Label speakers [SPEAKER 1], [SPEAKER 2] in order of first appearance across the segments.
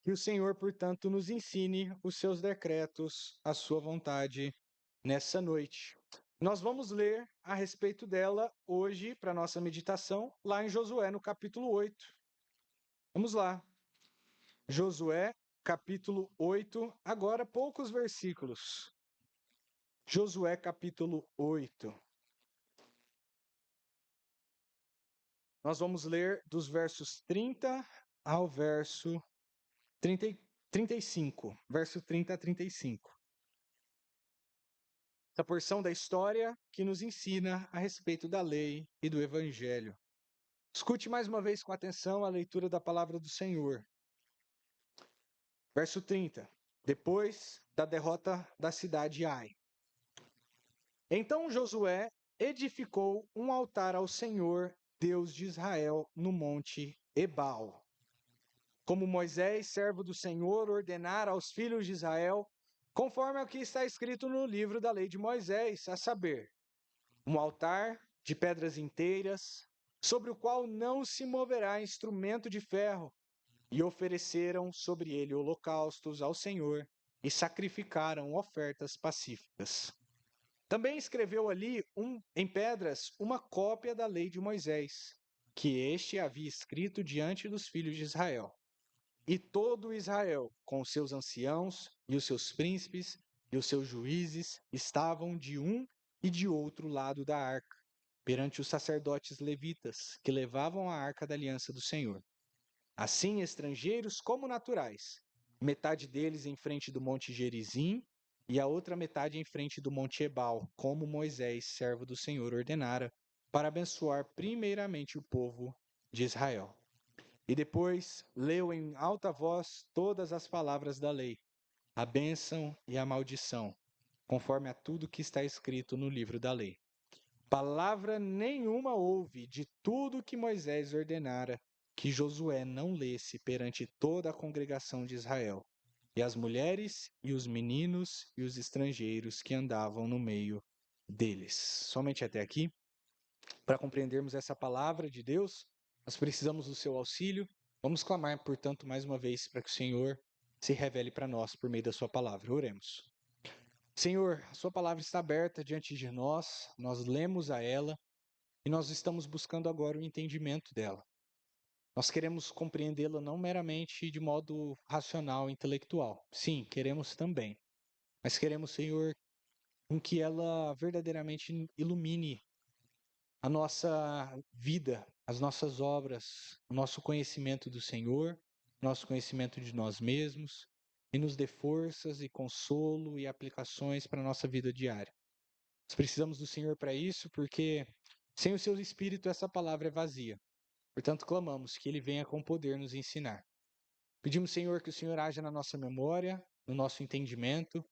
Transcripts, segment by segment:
[SPEAKER 1] Que o Senhor, portanto, nos ensine os seus decretos, a sua vontade nessa noite. Nós vamos ler a respeito dela hoje para nossa meditação, lá em Josué, no capítulo 8. Vamos lá. Josué, capítulo 8, agora poucos versículos. Josué, capítulo 8. Nós vamos ler dos versos 30 ao verso 35. Verso 30 a 35. Essa porção da história que nos ensina a respeito da lei e do evangelho. Escute mais uma vez com atenção a leitura da palavra do Senhor. Verso 30. Depois da derrota da cidade Ai. Então Josué edificou um altar ao Senhor, Deus de Israel, no monte Ebal. Como Moisés, servo do Senhor, ordenara aos filhos de Israel, conforme ao que está escrito no livro da lei de Moisés, a saber, um altar de pedras inteiras, sobre o qual não se moverá instrumento de ferro, e ofereceram sobre ele holocaustos ao Senhor, e sacrificaram ofertas pacíficas. Também escreveu ali em pedras uma cópia da lei de Moisés, que este havia escrito diante dos filhos de Israel. E todo Israel, com os seus anciãos e os seus príncipes e os seus juízes, estavam de um e de outro lado da arca, perante os sacerdotes levitas, que levavam a arca da aliança do Senhor. Assim, estrangeiros como naturais, metade deles em frente do monte Gerizim, e a outra metade em frente do monte Ebal, como Moisés, servo do Senhor, ordenara, para abençoar primeiramente o povo de Israel. E depois leu em alta voz todas as palavras da lei, a bênção e a maldição, conforme a tudo que está escrito no livro da lei. Palavra nenhuma houve de tudo que Moisés ordenara que Josué não lesse perante toda a congregação de Israel, e as mulheres e os meninos e os estrangeiros que andavam no meio deles. Somente até aqui. Para compreendermos essa palavra de Deus, nós precisamos do seu auxílio. Vamos clamar, portanto, mais uma vez para que o Senhor se revele para nós por meio da sua palavra. Oremos. Senhor, a sua palavra está aberta diante de nós lemos a ela e nós estamos buscando agora o entendimento dela. Nós queremos compreendê-la não meramente de modo racional, intelectual. Sim, queremos também. Mas queremos, Senhor, com que ela verdadeiramente ilumine a nossa vida, as nossas obras, o nosso conhecimento do Senhor, nosso conhecimento de nós mesmos, e nos dê forças e consolo e aplicações para a nossa vida diária. Nós precisamos do Senhor para isso, porque sem o seu Espírito essa palavra é vazia. Portanto, clamamos que Ele venha com poder nos ensinar. Pedimos, Senhor, que o Senhor haja na nossa memória, no nosso entendimento,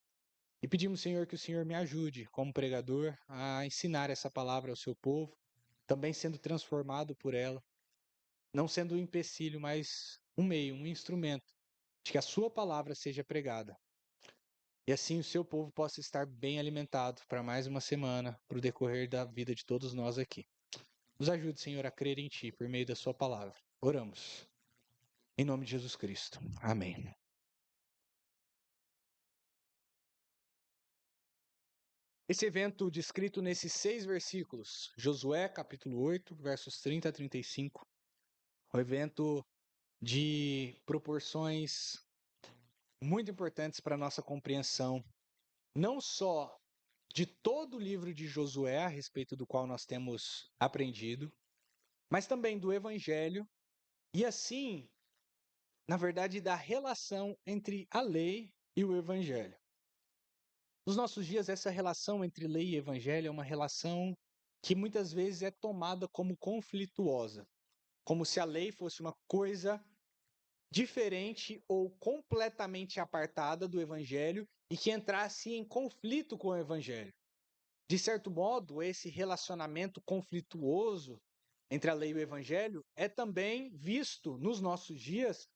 [SPEAKER 1] e pedimos, Senhor, que o Senhor me ajude, como pregador, a ensinar essa palavra ao seu povo, também sendo transformado por ela, não sendo um empecilho, mas um meio, um instrumento de que a sua palavra seja pregada. E assim o seu povo possa estar bem alimentado para mais uma semana, para o decorrer da vida de todos nós aqui. Nos ajude, Senhor, a crer em Ti por meio da Sua palavra. Oramos. Em nome de Jesus Cristo. Amém. Esse evento descrito nesses 6 versículos, Josué, capítulo 8, versos 30 a 35, é um evento de proporções muito importantes para a nossa compreensão, não só de todo o livro de Josué, a respeito do qual nós temos aprendido, mas também do Evangelho, e assim, na verdade, da relação entre a lei e o Evangelho. Nos nossos dias, essa relação entre lei e Evangelho é uma relação que muitas vezes é tomada como conflituosa, como se a lei fosse uma coisa diferente ou completamente apartada do Evangelho e que entrasse em conflito com o Evangelho. De certo modo, esse relacionamento conflituoso entre a lei e o Evangelho é também visto nos nossos dias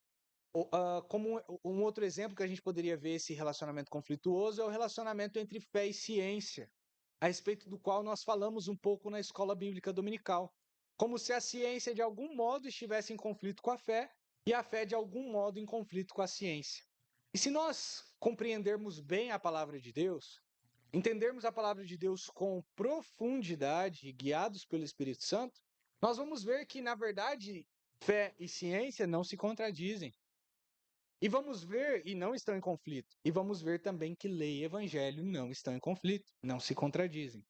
[SPEAKER 1] como um outro exemplo que a gente poderia ver esse relacionamento conflituoso é o relacionamento entre fé e ciência, a respeito do qual nós falamos um pouco na escola bíblica dominical. Como se a ciência, de algum modo, estivesse em conflito com a fé, e a fé de algum modo em conflito com a ciência. E se nós compreendermos bem a palavra de Deus, entendermos a palavra de Deus com profundidade, guiados pelo Espírito Santo, nós vamos ver que, na verdade, fé e ciência não se contradizem. E vamos ver, e não estão em conflito. E vamos ver também que lei e evangelho não estão em conflito, não se contradizem.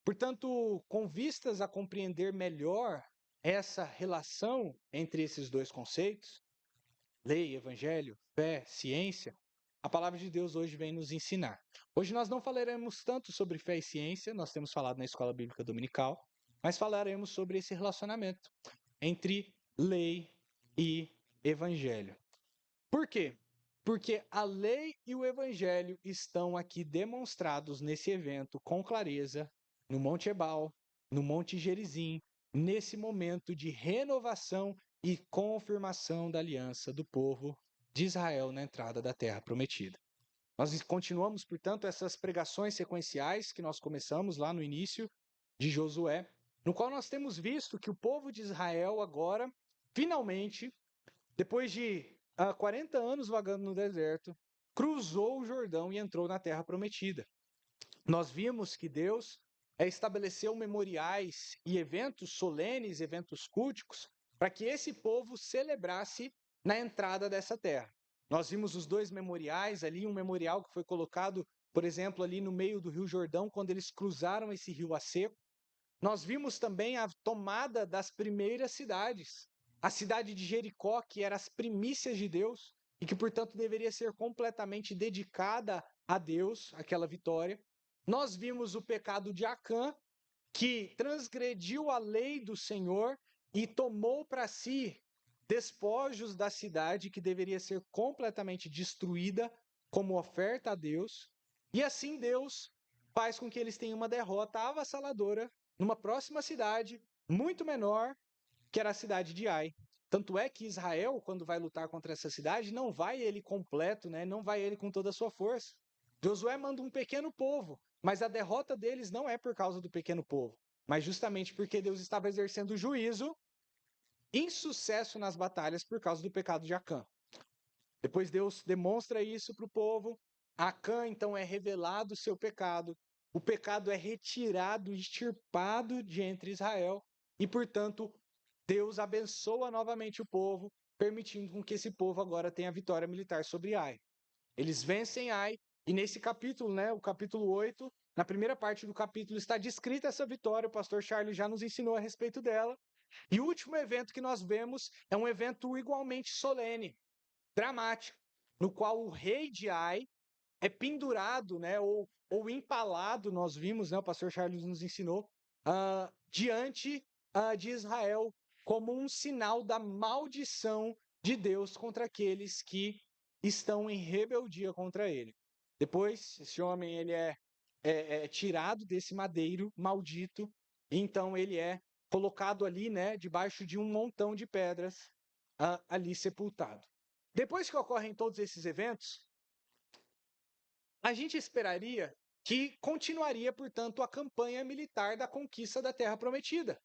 [SPEAKER 1] Portanto, com vistas a compreender melhor essa relação entre esses dois conceitos, lei, evangelho, fé, ciência, a palavra de Deus hoje vem nos ensinar. Hoje nós não falaremos tanto sobre fé e ciência, nós temos falado na escola bíblica dominical, mas falaremos sobre esse relacionamento entre lei e evangelho. Por quê? Porque a lei e o evangelho estão aqui demonstrados nesse evento com clareza, no Monte Ebal, no Monte Gerizim, nesse momento de renovação e confirmação da aliança do povo de Israel na entrada da Terra Prometida. Nós continuamos, portanto, essas pregações sequenciais que nós começamos lá no início de Josué, no qual nós temos visto que o povo de Israel agora, finalmente, depois de 40 anos vagando no deserto, cruzou o Jordão e entrou na Terra Prometida. Nós vimos que Deus estabeleceu memoriais e eventos solenes, eventos culticos, para que esse povo celebrasse na entrada dessa terra. Nós vimos os dois memoriais ali, um memorial que foi colocado, por exemplo, ali no meio do Rio Jordão, quando eles cruzaram esse rio a seco. Nós vimos também a tomada das primeiras cidades. A cidade de Jericó, que era as primícias de Deus e que, portanto, deveria ser completamente dedicada a Deus, aquela vitória. Nós vimos o pecado de Acã, que transgrediu a lei do Senhor e tomou para si despojos da cidade que deveria ser completamente destruída como oferta a Deus. E assim Deus faz com que eles tenham uma derrota avassaladora numa próxima cidade, muito menor, que era a cidade de Ai. Tanto é que Israel, quando vai lutar contra essa cidade, não vai ele completo, né? Não vai ele com toda a sua força. Josué manda um pequeno povo, mas a derrota deles não é por causa do pequeno povo, mas justamente porque Deus estava exercendo juízo em sucesso nas batalhas por causa do pecado de Acã. Depois Deus demonstra isso para o povo. Acã, então, é revelado o seu pecado. O pecado é retirado, extirpado de entre Israel. E, portanto, Deus abençoa novamente o povo, permitindo com que esse povo agora tenha vitória militar sobre Ai. Eles vencem Ai, e nesse capítulo, né, o capítulo 8, na primeira parte do capítulo está descrita essa vitória, o pastor Charles já nos ensinou a respeito dela. E o último evento que nós vemos é um evento igualmente solene, dramático, no qual o rei de Ai é pendurado, né, ou empalado, nós vimos, né, o pastor Charles nos ensinou, diante de Israel, como um sinal da maldição de Deus contra aqueles que estão em rebeldia contra ele. Depois, esse homem ele é tirado desse madeiro maldito, e então ele é colocado ali, né, debaixo de um montão de pedras, ali sepultado. Depois que ocorrem todos esses eventos, a gente esperaria que continuaria, portanto, a campanha militar da conquista da Terra Prometida.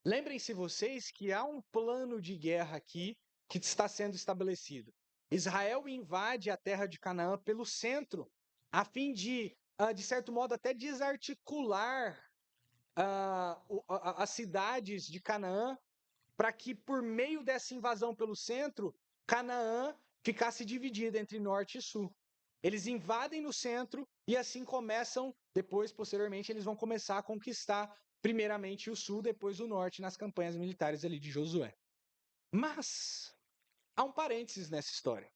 [SPEAKER 1] Lembrem-se vocês que há um plano de guerra aqui que está sendo estabelecido. Israel invade a terra de Canaã pelo centro, a fim de certo modo, até desarticular as cidades de Canaã, para que, por meio dessa invasão pelo centro, Canaã ficasse dividida entre norte e sul. Eles invadem no centro e assim começam, depois, posteriormente, eles vão começar a conquistar primeiramente o sul, depois o norte, nas campanhas militares ali de Josué. Mas há um parênteses nessa história.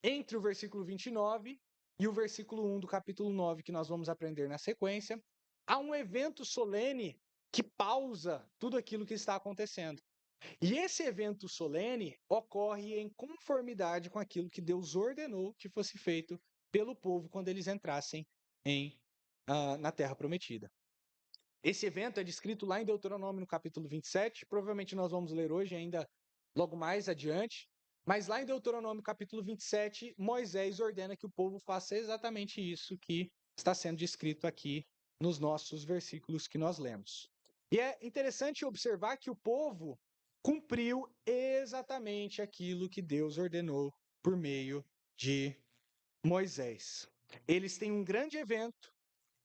[SPEAKER 1] Entre o versículo 29 e o versículo 1 do capítulo 9, que nós vamos aprender na sequência, há um evento solene que pausa tudo aquilo que está acontecendo. E esse evento solene ocorre em conformidade com aquilo que Deus ordenou que fosse feito pelo povo quando eles entrassem na Terra Prometida. Esse evento é descrito lá em Deuteronômio, no capítulo 27. Provavelmente nós vamos ler hoje ainda, logo mais adiante. Mas lá em Deuteronômio, capítulo 27, Moisés ordena que o povo faça exatamente isso que está sendo descrito aqui nos nossos versículos que nós lemos. E é interessante observar que o povo cumpriu exatamente aquilo que Deus ordenou por meio de Moisés. Eles têm um grande evento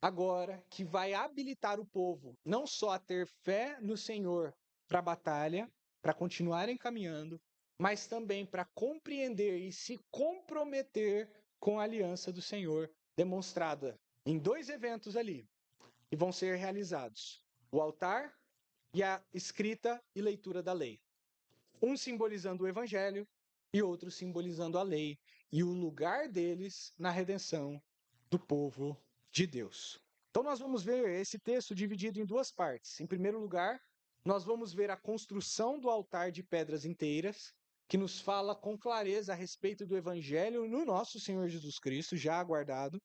[SPEAKER 1] agora que vai habilitar o povo não só a ter fé no Senhor para a batalha, para continuarem caminhando, mas também para compreender e se comprometer com a aliança do Senhor, demonstrada em 2 eventos ali, que vão ser realizados: o altar e a escrita e leitura da lei. Um simbolizando o evangelho e outro simbolizando a lei e o lugar deles na redenção do povo de Deus. Então nós vamos ver esse texto dividido em 2 partes. Em primeiro lugar, nós vamos ver a construção do altar de pedras inteiras, que nos fala com clareza a respeito do evangelho no nosso Senhor Jesus Cristo, já aguardado.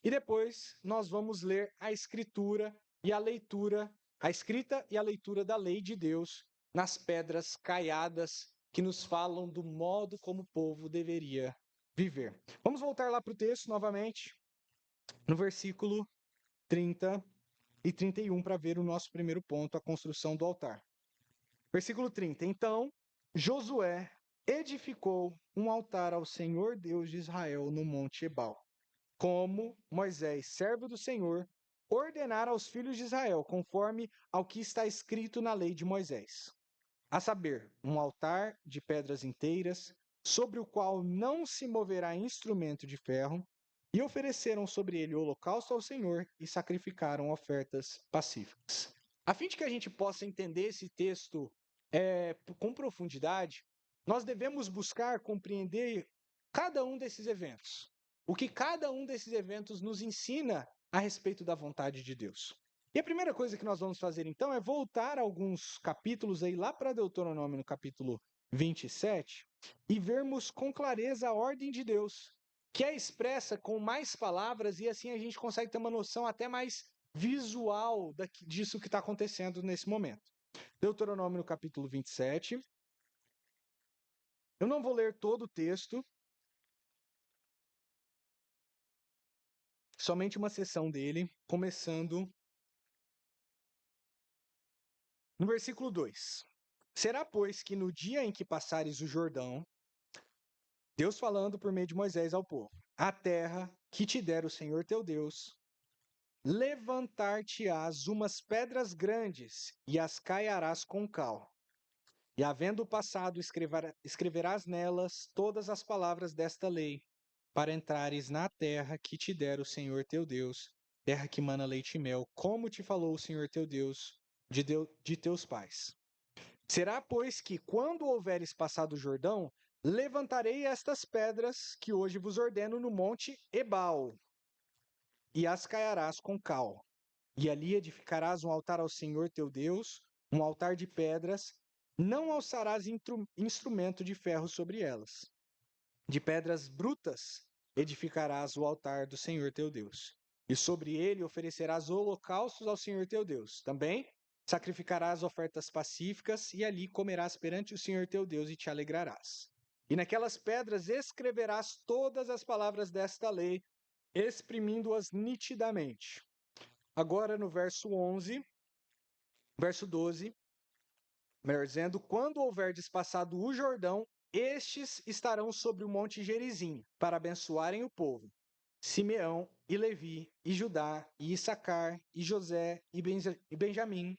[SPEAKER 1] E depois nós vamos ler a escritura e a leitura, a escrita e a leitura da lei de Deus nas pedras caiadas que nos falam do modo como o povo deveria viver. Vamos voltar lá para o texto novamente, no versículo 30 e 31, para ver o nosso primeiro ponto, a construção do altar. Versículo 30. Então, Josué edificou um altar ao Senhor Deus de Israel no monte Ebal, como Moisés, servo do Senhor, ordenara aos filhos de Israel, conforme ao que está escrito na lei de Moisés. A saber, um altar de pedras inteiras, sobre o qual não se moverá instrumento de ferro, e ofereceram sobre ele holocausto ao Senhor e sacrificaram ofertas pacíficas. A fim de que a gente possa entender esse texto com profundidade, nós devemos buscar compreender cada um desses eventos. O que cada um desses eventos nos ensina a respeito da vontade de Deus. E a primeira coisa que nós vamos fazer então é voltar alguns capítulos aí lá para Deuteronômio no capítulo 27 e vermos com clareza a ordem de Deus, que é expressa com mais palavras e assim a gente consegue ter uma noção até mais visual disso que está acontecendo nesse momento. Deuteronômio no capítulo 27. Eu não vou ler todo o texto, somente uma seção dele, começando no versículo 2. Será, pois, que no dia em que passares o Jordão, Deus falando por meio de Moisés ao povo, a terra que te der o Senhor teu Deus, levantar-te-ás umas pedras grandes e as caiarás com cal. E havendo passado, escreverás nelas todas as palavras desta lei, para entrares na terra que te der o Senhor teu Deus, terra que mana leite e mel, como te falou o Senhor teu Deus de teus pais. Será, pois, que quando houveres passado o Jordão, levantarei estas pedras que hoje vos ordeno no monte Ebal, e as caiarás com cal. E ali edificarás um altar ao Senhor teu Deus, um altar de pedras, não alçarás instrumento de ferro sobre elas. De pedras brutas edificarás o altar do Senhor teu Deus. E sobre ele oferecerás holocaustos ao Senhor teu Deus. Também sacrificarás ofertas pacíficas, e ali comerás perante o Senhor teu Deus e te alegrarás. E naquelas pedras escreverás todas as palavras desta lei, exprimindo-as nitidamente. Agora no verso 11, verso 12, melhor dizendo, quando houverdes passado o Jordão, estes estarão sobre o monte Gerizim, para abençoarem o povo. Simeão e Levi, e Judá, e Issacar, e José, e Benjamim.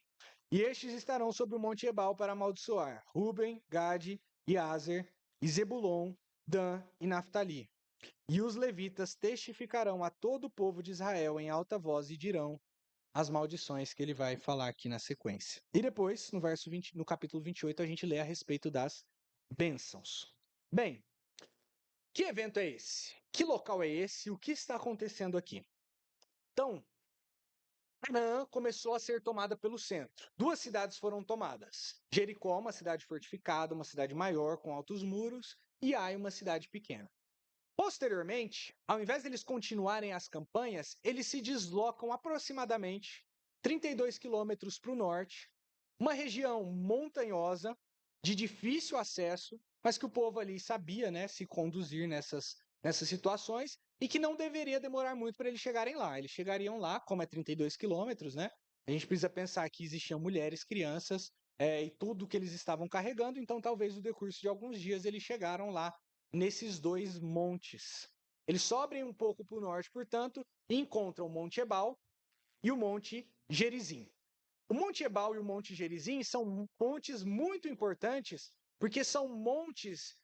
[SPEAKER 1] E estes estarão sobre o monte Ebal para amaldiçoar Ruben, Gade, e Aser, e Zebulon, Dan e Naftali. E os levitas testificarão a todo o povo de Israel em alta voz e dirão as maldições que ele vai falar aqui na sequência. E depois, no capítulo 28, a gente lê a respeito das bênçãos. Bem, que evento é esse? Que local é esse? O que está acontecendo aqui? Então, Canaã começou a ser tomada pelo centro. 2 cidades foram tomadas. Jericó, uma cidade fortificada, uma cidade maior, com altos muros, e Ai, uma cidade pequena. Posteriormente, ao invés deles continuarem as campanhas, eles se deslocam aproximadamente 32 quilômetros para o norte, uma região montanhosa, de difícil acesso, mas que o povo ali sabia, né, se conduzir nessas situações, e que não deveria demorar muito para eles chegarem lá. Eles chegariam lá, como é 32 quilômetros, né? A gente precisa pensar que existiam mulheres, crianças, e tudo que eles estavam carregando, então talvez no decurso de alguns dias eles chegaram lá nesses dois montes. Eles sobem um pouco para o norte, portanto, e encontram o Monte Ebal e o Monte Gerizim. O Monte Ebal e o Monte Gerizim são montes muito importantes, porque são montes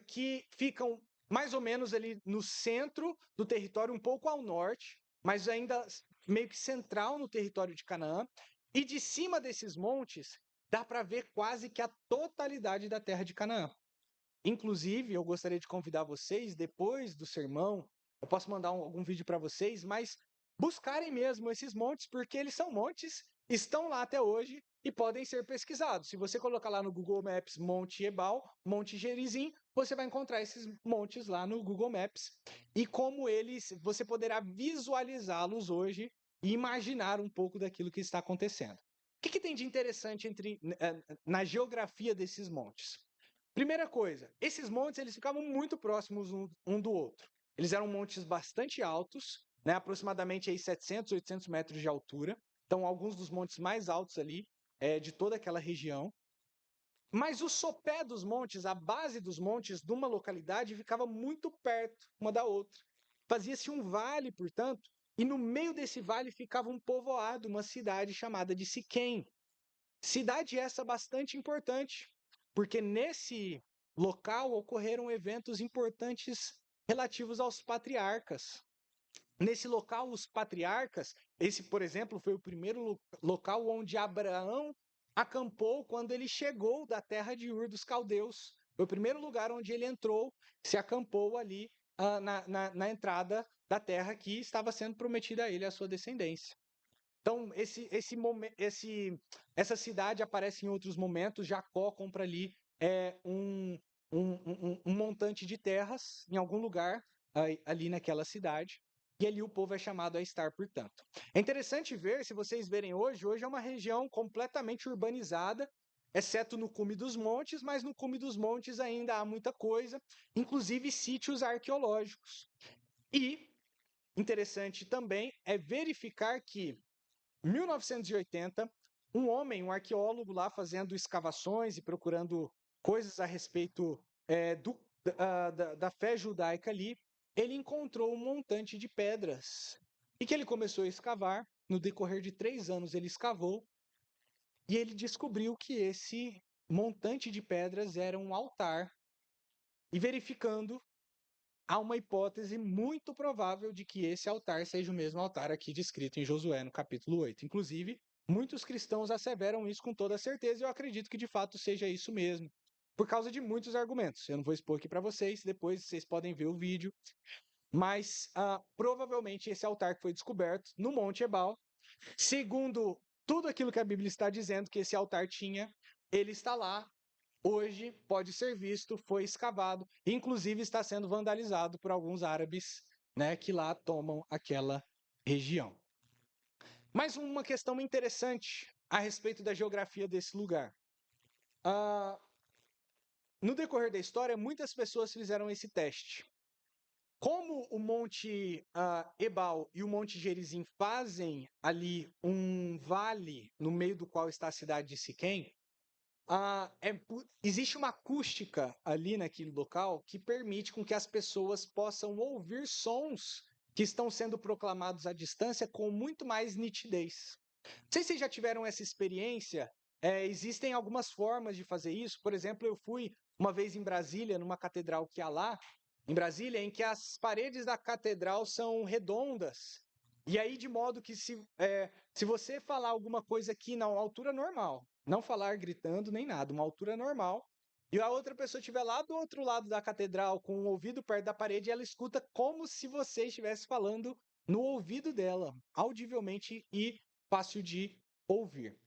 [SPEAKER 1] que ficam mais ou menos ali no centro do território, um pouco ao norte, mas ainda meio que central no território de Canaã. E de cima desses montes, dá para ver quase que a totalidade da terra de Canaã. Inclusive, eu gostaria de convidar vocês, depois do sermão, eu posso mandar algum vídeo para vocês, mas buscarem mesmo esses montes, porque eles são montes, estão lá até hoje e podem ser pesquisados. Se você colocar lá no Google Maps Monte Ebal, Monte Gerizim, você vai encontrar esses montes lá no Google Maps. E como eles, você poderá visualizá-los hoje e imaginar um pouco daquilo que está acontecendo. O que tem de interessante na geografia desses montes? Primeira coisa, esses montes eles ficavam muito próximos um do outro. Eles eram montes bastante altos, né, aproximadamente aí 700, 800 metros de altura. Então, alguns dos montes mais altos ali de toda aquela região. Mas o sopé dos montes, a base dos montes de uma localidade ficava muito perto uma da outra. Fazia-se um vale, portanto, e no meio desse vale ficava um povoado, uma cidade chamada de Siquém. Cidade essa bastante importante, porque nesse local ocorreram eventos importantes relativos aos patriarcas. Nesse local, os patriarcas, esse, por exemplo, foi o primeiro local onde Abraão acampou quando ele chegou da terra de Ur dos Caldeus. Foi o primeiro lugar onde ele entrou, se acampou ali na entrada da terra que estava sendo prometida a ele, a sua descendência. Então, essa cidade aparece em outros momentos. Jacó compra ali um montante de terras em algum lugar ali naquela cidade. E ali o povo é chamado a estar, portanto. É interessante ver, se vocês verem hoje é uma região completamente urbanizada, exceto no cume dos montes, mas no cume dos montes ainda há muita coisa, inclusive sítios arqueológicos. E interessante também é verificar que 1980, um homem, um arqueólogo lá fazendo escavações e procurando coisas a respeito da fé judaica ali, ele encontrou um montante de pedras. E que ele começou a escavar, no decorrer de 3 anos ele escavou, e ele descobriu que esse montante de pedras era um altar. E verificando, há uma hipótese muito provável de que esse altar seja o mesmo altar aqui descrito em Josué, no capítulo 8. Inclusive, muitos cristãos asseveram isso com toda certeza e eu acredito que de fato seja isso mesmo, por causa de muitos argumentos. Eu não vou expor aqui para vocês, depois vocês podem ver o vídeo. Mas provavelmente esse altar que foi descoberto no Monte Ebal, segundo tudo aquilo que a Bíblia está dizendo que esse altar tinha, ele está lá. Hoje pode ser visto, foi escavado, inclusive está sendo vandalizado por alguns árabes, né, que lá tomam aquela região. Mais uma questão interessante a respeito da geografia desse lugar. No decorrer da história, muitas pessoas fizeram esse teste. Como o Monte Ebal e o Monte Gerizim fazem ali um vale no meio do qual está a cidade de Siquém, existe uma acústica ali naquele local que permite com que as pessoas possam ouvir sons que estão sendo proclamados à distância com muito mais nitidez. Não sei se vocês já tiveram essa experiência. Existem algumas formas de fazer isso. Por exemplo, eu fui uma vez em Brasília, numa catedral que há lá, em Brasília, em que as paredes da catedral são redondas. E aí, de modo que se você falar alguma coisa aqui na altura normal, não falar gritando nem nada, uma altura normal, e a outra pessoa estiver lá do outro lado da catedral com o ouvido perto da parede, ela escuta como se você estivesse falando no ouvido dela, audivelmente e fácil de ouvir.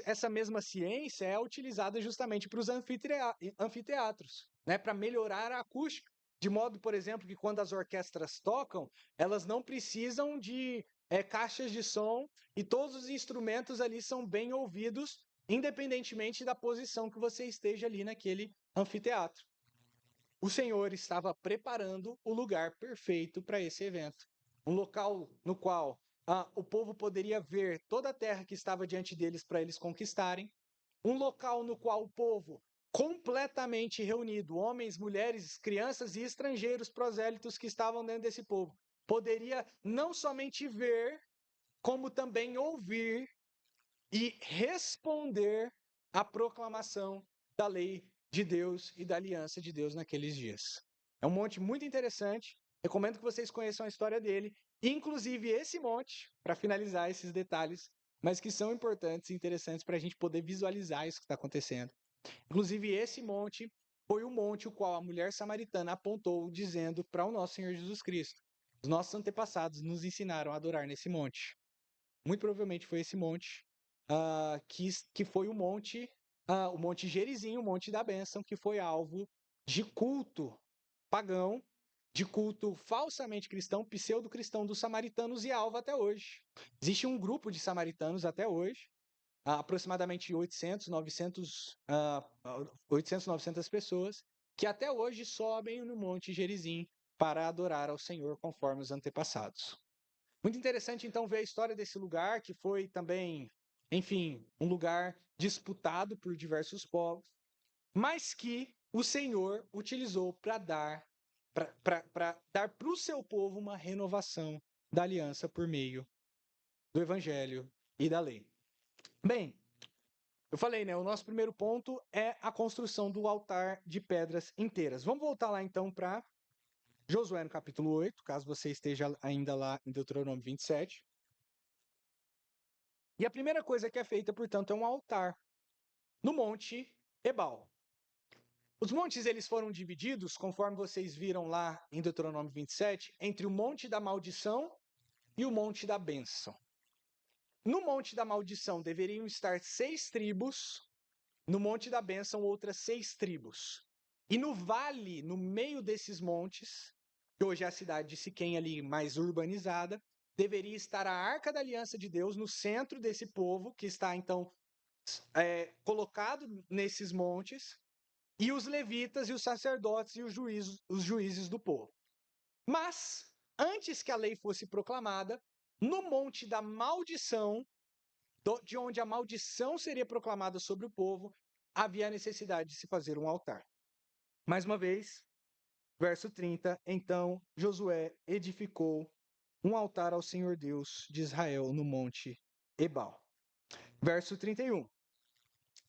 [SPEAKER 1] Essa mesma ciência é utilizada justamente para os anfiteatros, né, para melhorar a acústica, de modo, por exemplo, que quando as orquestras tocam, elas não precisam de caixas de som e todos os instrumentos ali são bem ouvidos, independentemente da posição que você esteja ali naquele anfiteatro. O Senhor estava preparando o lugar perfeito para esse evento. Um local no qual o povo poderia ver toda a terra que estava diante deles para eles conquistarem, um local no qual o povo, completamente reunido, homens, mulheres, crianças e estrangeiros prosélitos que estavam dentro desse povo, poderia não somente ver, como também ouvir e responder à proclamação da lei de Deus e da aliança de Deus naqueles dias. É um monte muito interessante, recomendo que vocês conheçam a história dele, inclusive esse monte, para finalizar esses detalhes, mas que são importantes e interessantes para a gente poder visualizar isso que está acontecendo. Inclusive, esse monte foi o monte o qual a mulher samaritana apontou, dizendo para o nosso Senhor Jesus Cristo: os nossos antepassados nos ensinaram a adorar nesse monte. Muito provavelmente foi esse monte que foi o Monte Gerizim, o Monte da Bênção, que foi alvo de culto pagão, de culto falsamente cristão, pseudo-cristão dos samaritanos e alvo até hoje. Existe um grupo de samaritanos até hoje, aproximadamente 800, 900 pessoas, que até hoje sobem no Monte Gerizim para adorar ao Senhor conforme os antepassados. Muito interessante, então, ver a história desse lugar, que foi também, enfim, um lugar disputado por diversos povos, mas que o Senhor utilizou para dar para o seu povo uma renovação da aliança por meio do Evangelho e da lei. Bem, eu falei, né? O nosso primeiro ponto é a construção do altar de pedras inteiras. Vamos voltar lá então para Josué no capítulo 8, caso você esteja ainda lá em Deuteronômio 27. E a primeira coisa que é feita, portanto, é um altar no Monte Ebal. Os montes eles foram divididos, conforme vocês viram lá em Deuteronômio 27, entre o Monte da Maldição e o Monte da Bênção. No Monte da Maldição deveriam estar 6 tribos, no Monte da Bênção outras 6 tribos. E no vale, no meio desses montes, que hoje é a cidade de Siquém ali mais urbanizada, deveria estar a Arca da Aliança de Deus no centro desse povo, que está então colocado nesses montes, e os levitas e os sacerdotes e os juízes do povo. Mas, antes que a lei fosse proclamada, no Monte da Maldição, de onde a maldição seria proclamada sobre o povo, havia a necessidade de se fazer um altar. Mais uma vez, verso 30, então Josué edificou um altar ao Senhor Deus de Israel no Monte Ebal. Verso 31.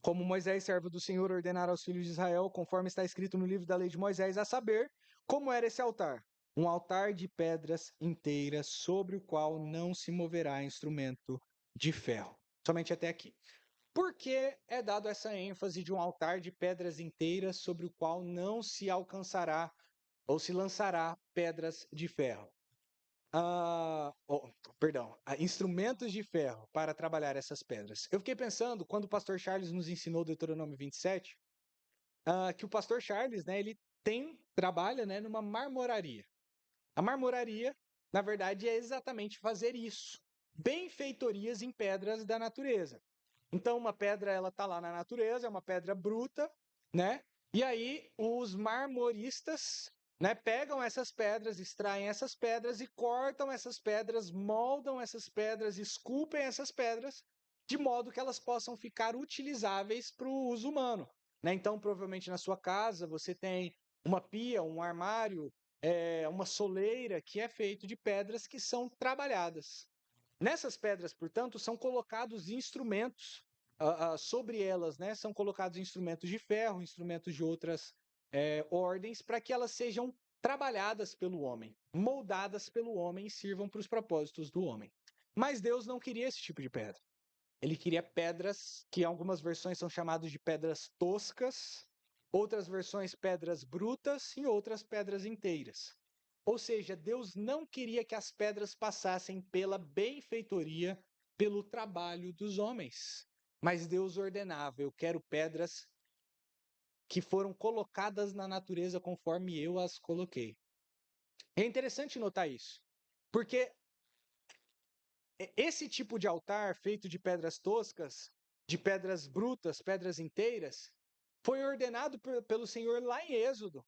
[SPEAKER 1] Como Moisés, servo do Senhor, ordenara aos filhos de Israel, conforme está escrito no livro da lei de Moisés, a saber, como era esse altar? Um altar de pedras inteiras, sobre o qual não se moverá instrumento de ferro. Somente até aqui. Por que é dado essa ênfase de um altar de pedras inteiras, sobre o qual não se alcançará ou se lançará pedras de ferro? Instrumentos de ferro para trabalhar essas pedras. Eu fiquei pensando, quando o pastor Charles nos ensinou Deuteronômio 27, que o pastor Charles, né, ele trabalha, né, numa marmoraria. A marmoraria, na verdade, é exatamente fazer isso. Benfeitorias em pedras da natureza. Então, uma pedra, ela tá lá na natureza, é uma pedra bruta, né? E aí, os marmoristas, né, pegam essas pedras, extraem essas pedras e cortam essas pedras, moldam essas pedras, esculpem essas pedras, de modo que elas possam ficar utilizáveis para o uso humano. Né? Então, provavelmente na sua casa, você tem uma pia, um armário, uma soleira que é feito de pedras que são trabalhadas. Nessas pedras, portanto, são colocados instrumentos sobre elas, né? São colocados instrumentos de ferro, instrumentos de outras ordens, para que elas sejam trabalhadas pelo homem, moldadas pelo homem e sirvam para os propósitos do homem. Mas Deus não queria esse tipo de pedra. Ele queria pedras que, em algumas versões, são chamadas de pedras toscas, outras versões, pedras brutas e outras pedras inteiras. Ou seja, Deus não queria que as pedras passassem pela benfeitoria, pelo trabalho dos homens. Mas Deus ordenava: eu quero pedras que foram colocadas na natureza conforme eu as coloquei. É interessante notar isso, porque esse tipo de altar feito de pedras toscas, de pedras brutas, pedras inteiras, foi ordenado pelo Senhor lá em Êxodo,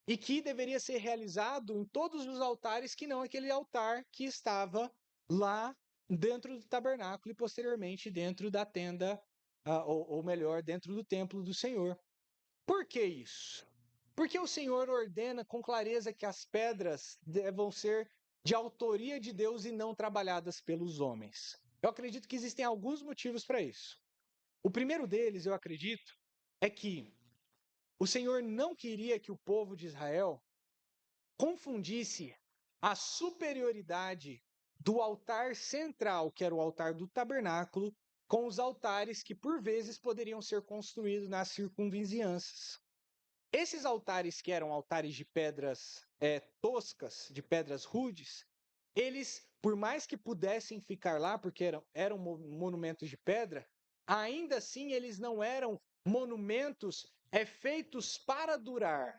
[SPEAKER 1] e que deveria ser realizado em todos os altares, que não aquele altar que estava lá dentro do tabernáculo e posteriormente dentro da tenda ou melhor, dentro do templo do Senhor. Por que isso? Porque o Senhor ordena com clareza que as pedras devam ser de autoria de Deus e não trabalhadas pelos homens. Eu acredito que existem alguns motivos para isso. O primeiro deles, eu acredito, é que o Senhor não queria que o povo de Israel confundisse a superioridade do altar central, que era o altar do tabernáculo, com os altares que por vezes poderiam ser construídos nas circunvizinhanças. Esses altares, que eram altares de pedras toscas, de pedras rudes, eles, por mais que pudessem ficar lá, porque eram monumentos de pedra, ainda assim eles não eram monumentos feitos para durar.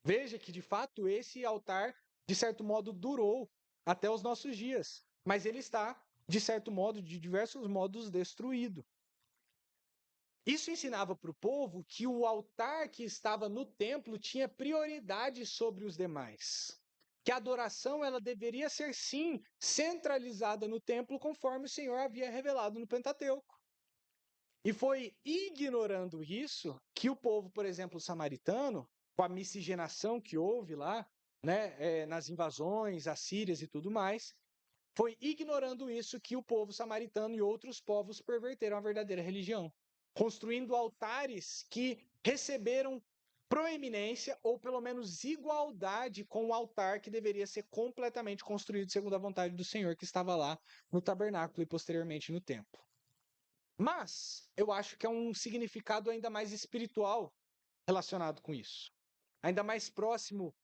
[SPEAKER 1] Veja que, de fato, esse altar, de certo modo, durou até os nossos dias, mas ele está, de certo modo, de diversos modos, destruído. Isso ensinava para o povo que o altar que estava no templo tinha prioridade sobre os demais. Que a adoração ela deveria ser, sim, centralizada no templo, conforme o Senhor havia revelado no Pentateuco. E foi ignorando isso que o povo, por exemplo, samaritano, com a miscigenação que houve lá, né, nas invasões assírias e tudo mais, foi ignorando isso que o povo samaritano e outros povos perverteram a verdadeira religião, construindo altares que receberam proeminência ou pelo menos igualdade com o altar que deveria ser completamente construído segundo a vontade do Senhor que estava lá no tabernáculo e posteriormente no templo. Mas eu acho que é um significado ainda mais espiritual relacionado com isso, ainda mais próximo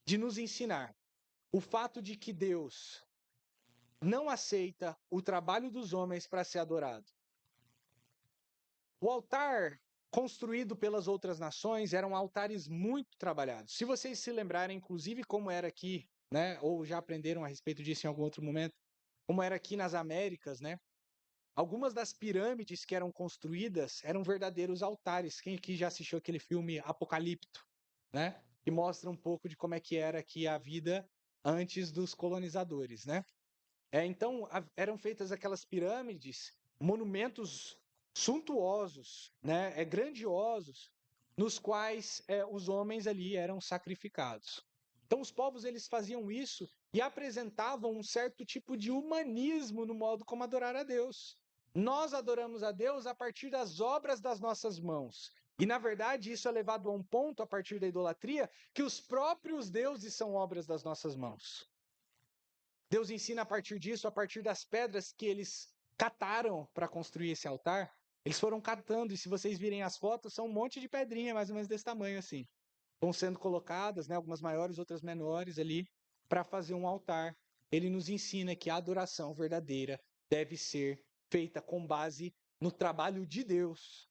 [SPEAKER 1] de nos ensinar o fato de que Deus não aceita o trabalho dos homens para ser adorado. O altar construído pelas outras nações eram altares muito trabalhados. Se vocês se lembrarem, inclusive, como era aqui, né, ou já aprenderam a respeito disso em algum outro momento, como era aqui nas Américas, né? Algumas das pirâmides que eram construídas eram verdadeiros altares. Quem aqui já assistiu aquele filme Apocalipto, né? Que mostra um pouco de como é que era aqui a vida antes dos colonizadores, né? Então, eram feitas aquelas pirâmides, monumentos suntuosos, né, grandiosos, nos quais os homens ali eram sacrificados. Então, os povos eles faziam isso e apresentavam um certo tipo de humanismo no modo como adorar a Deus. Nós adoramos a Deus a partir das obras das nossas mãos. E, na verdade, isso é levado a um ponto, a partir da idolatria, que os próprios deuses são obras das nossas mãos. Deus ensina a partir disso, a partir das pedras que eles cataram para construir esse altar. Eles foram catando, e se vocês virem as fotos, são um monte de pedrinha, mais ou menos desse tamanho assim. Vão sendo colocadas, né, algumas maiores, outras menores ali, para fazer um altar. Ele nos ensina que a adoração verdadeira deve ser feita com base no trabalho de Deus.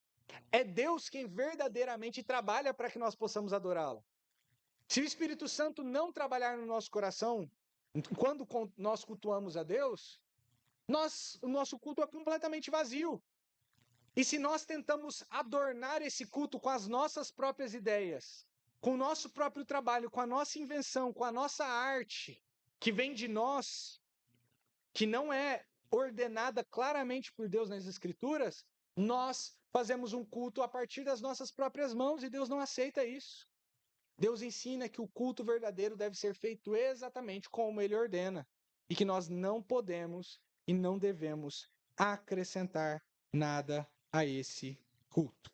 [SPEAKER 1] É Deus quem verdadeiramente trabalha para que nós possamos adorá-lo. Se o Espírito Santo não trabalhar no nosso coração, quando nós cultuamos a Deus, o nosso culto é completamente vazio. E se nós tentamos adornar esse culto com as nossas próprias ideias, com o nosso próprio trabalho, com a nossa invenção, com a nossa arte, que vem de nós, que não é ordenada claramente por Deus nas Escrituras, nós fazemos um culto a partir das nossas próprias mãos e Deus não aceita isso. Deus ensina que o culto verdadeiro deve ser feito exatamente como ele ordena e que nós não podemos e não devemos acrescentar nada a esse culto.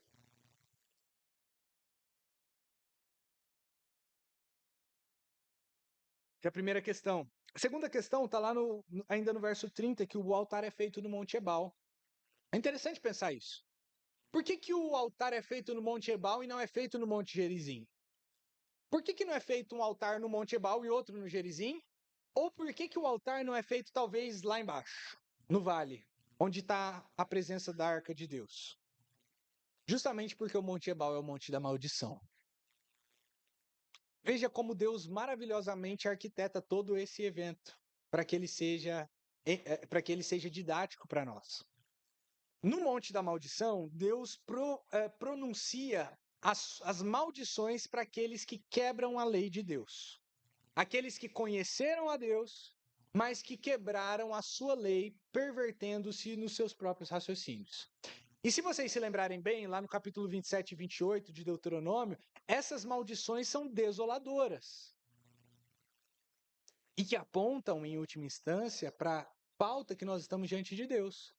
[SPEAKER 1] Que é a primeira questão. A segunda questão está lá ainda no verso 30, que o altar é feito no Monte Ebal. É interessante pensar isso. Por que o altar é feito no Monte Ebal e não é feito no Monte Gerizim? Por que não é feito um altar no Monte Ebal e outro no Gerizim? Ou por que o altar não é feito talvez lá embaixo, no vale, onde está a presença da Arca de Deus? Justamente porque o Monte Ebal é o Monte da Maldição. Veja como Deus maravilhosamente arquiteta todo esse evento para que ele seja didático para nós. No Monte da Maldição, Deus pronuncia as maldições para aqueles que quebram a lei de Deus. Aqueles que conheceram a Deus, mas que quebraram a sua lei, pervertendo-se nos seus próprios raciocínios. E se vocês se lembrarem bem, lá no capítulo 27 e 28 de Deuteronômio, essas maldições são desoladoras. E que apontam, em última instância, para a pauta que nós estamos diante de Deus.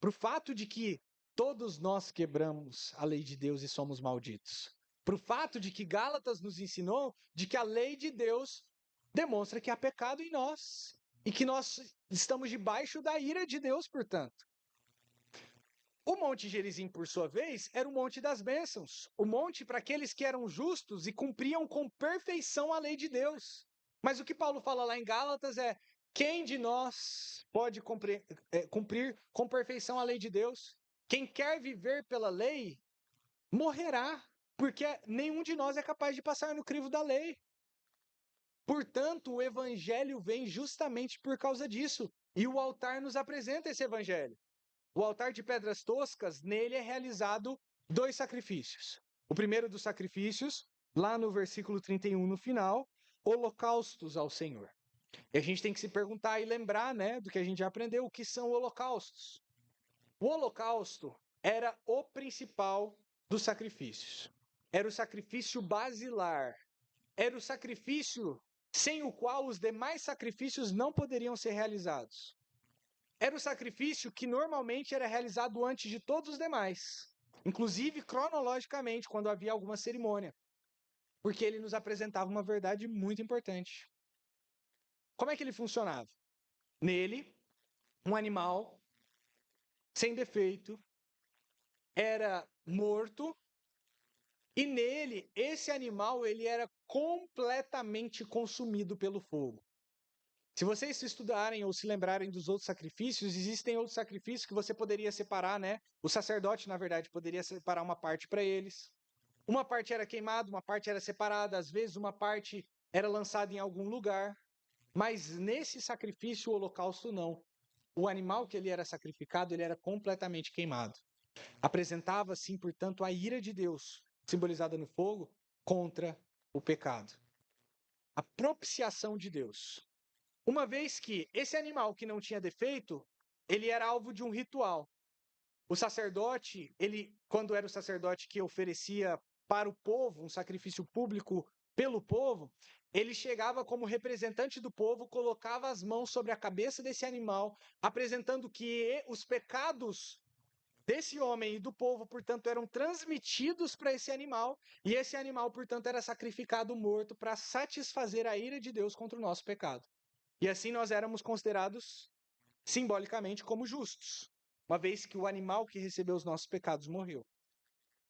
[SPEAKER 1] Para o fato de que todos nós quebramos a lei de Deus e somos malditos. Para o fato de que Gálatas nos ensinou de que a lei de Deus demonstra que há pecado em nós. E que nós estamos debaixo da ira de Deus, portanto. O Monte Gerizim, por sua vez, era o Monte das Bênçãos. O monte para aqueles que eram justos e cumpriam com perfeição a lei de Deus. Mas o que Paulo fala lá em Gálatas é: quem de nós pode cumprir com perfeição a lei de Deus? Quem quer viver pela lei, morrerá, porque nenhum de nós é capaz de passar no crivo da lei. Portanto, o evangelho vem justamente por causa disso. E o altar nos apresenta esse evangelho. O altar de pedras toscas, nele é realizado 2 sacrifícios. O primeiro dos sacrifícios, lá no versículo 31 no final, holocaustos ao Senhor. E a gente tem que se perguntar e lembrar, né, do que a gente já aprendeu, o que são holocaustos. O holocausto era o principal dos sacrifícios. Era o sacrifício basilar. Era o sacrifício sem o qual os demais sacrifícios não poderiam ser realizados. Era o sacrifício que normalmente era realizado antes de todos os demais, inclusive cronologicamente, quando havia alguma cerimônia, porque ele nos apresentava uma verdade muito importante. Como é que ele funcionava? Nele, um animal sem defeito era morto e nele, esse animal ele era completamente consumido pelo fogo. Se vocês estudarem ou se lembrarem dos outros sacrifícios, existem outros sacrifícios que você poderia separar, né? O sacerdote, na verdade, poderia separar uma parte para eles. Uma parte era queimada, uma parte era separada, às vezes uma parte era lançada em algum lugar. Mas nesse sacrifício, o holocausto não. O animal que ele era sacrificado, ele era completamente queimado. Apresentava, assim, portanto, a ira de Deus, simbolizada no fogo, contra o pecado. A propiciação de Deus. Uma vez que esse animal que não tinha defeito, ele era alvo de um ritual. O sacerdote, quando era o sacerdote que oferecia para o povo um sacrifício público pelo povo, ele chegava como representante do povo, colocava as mãos sobre a cabeça desse animal, apresentando que os pecados desse homem e do povo, portanto, eram transmitidos para esse animal, e esse animal, portanto, era sacrificado morto para satisfazer a ira de Deus contra o nosso pecado. E assim nós éramos considerados simbolicamente como justos, uma vez que o animal que recebeu os nossos pecados morreu.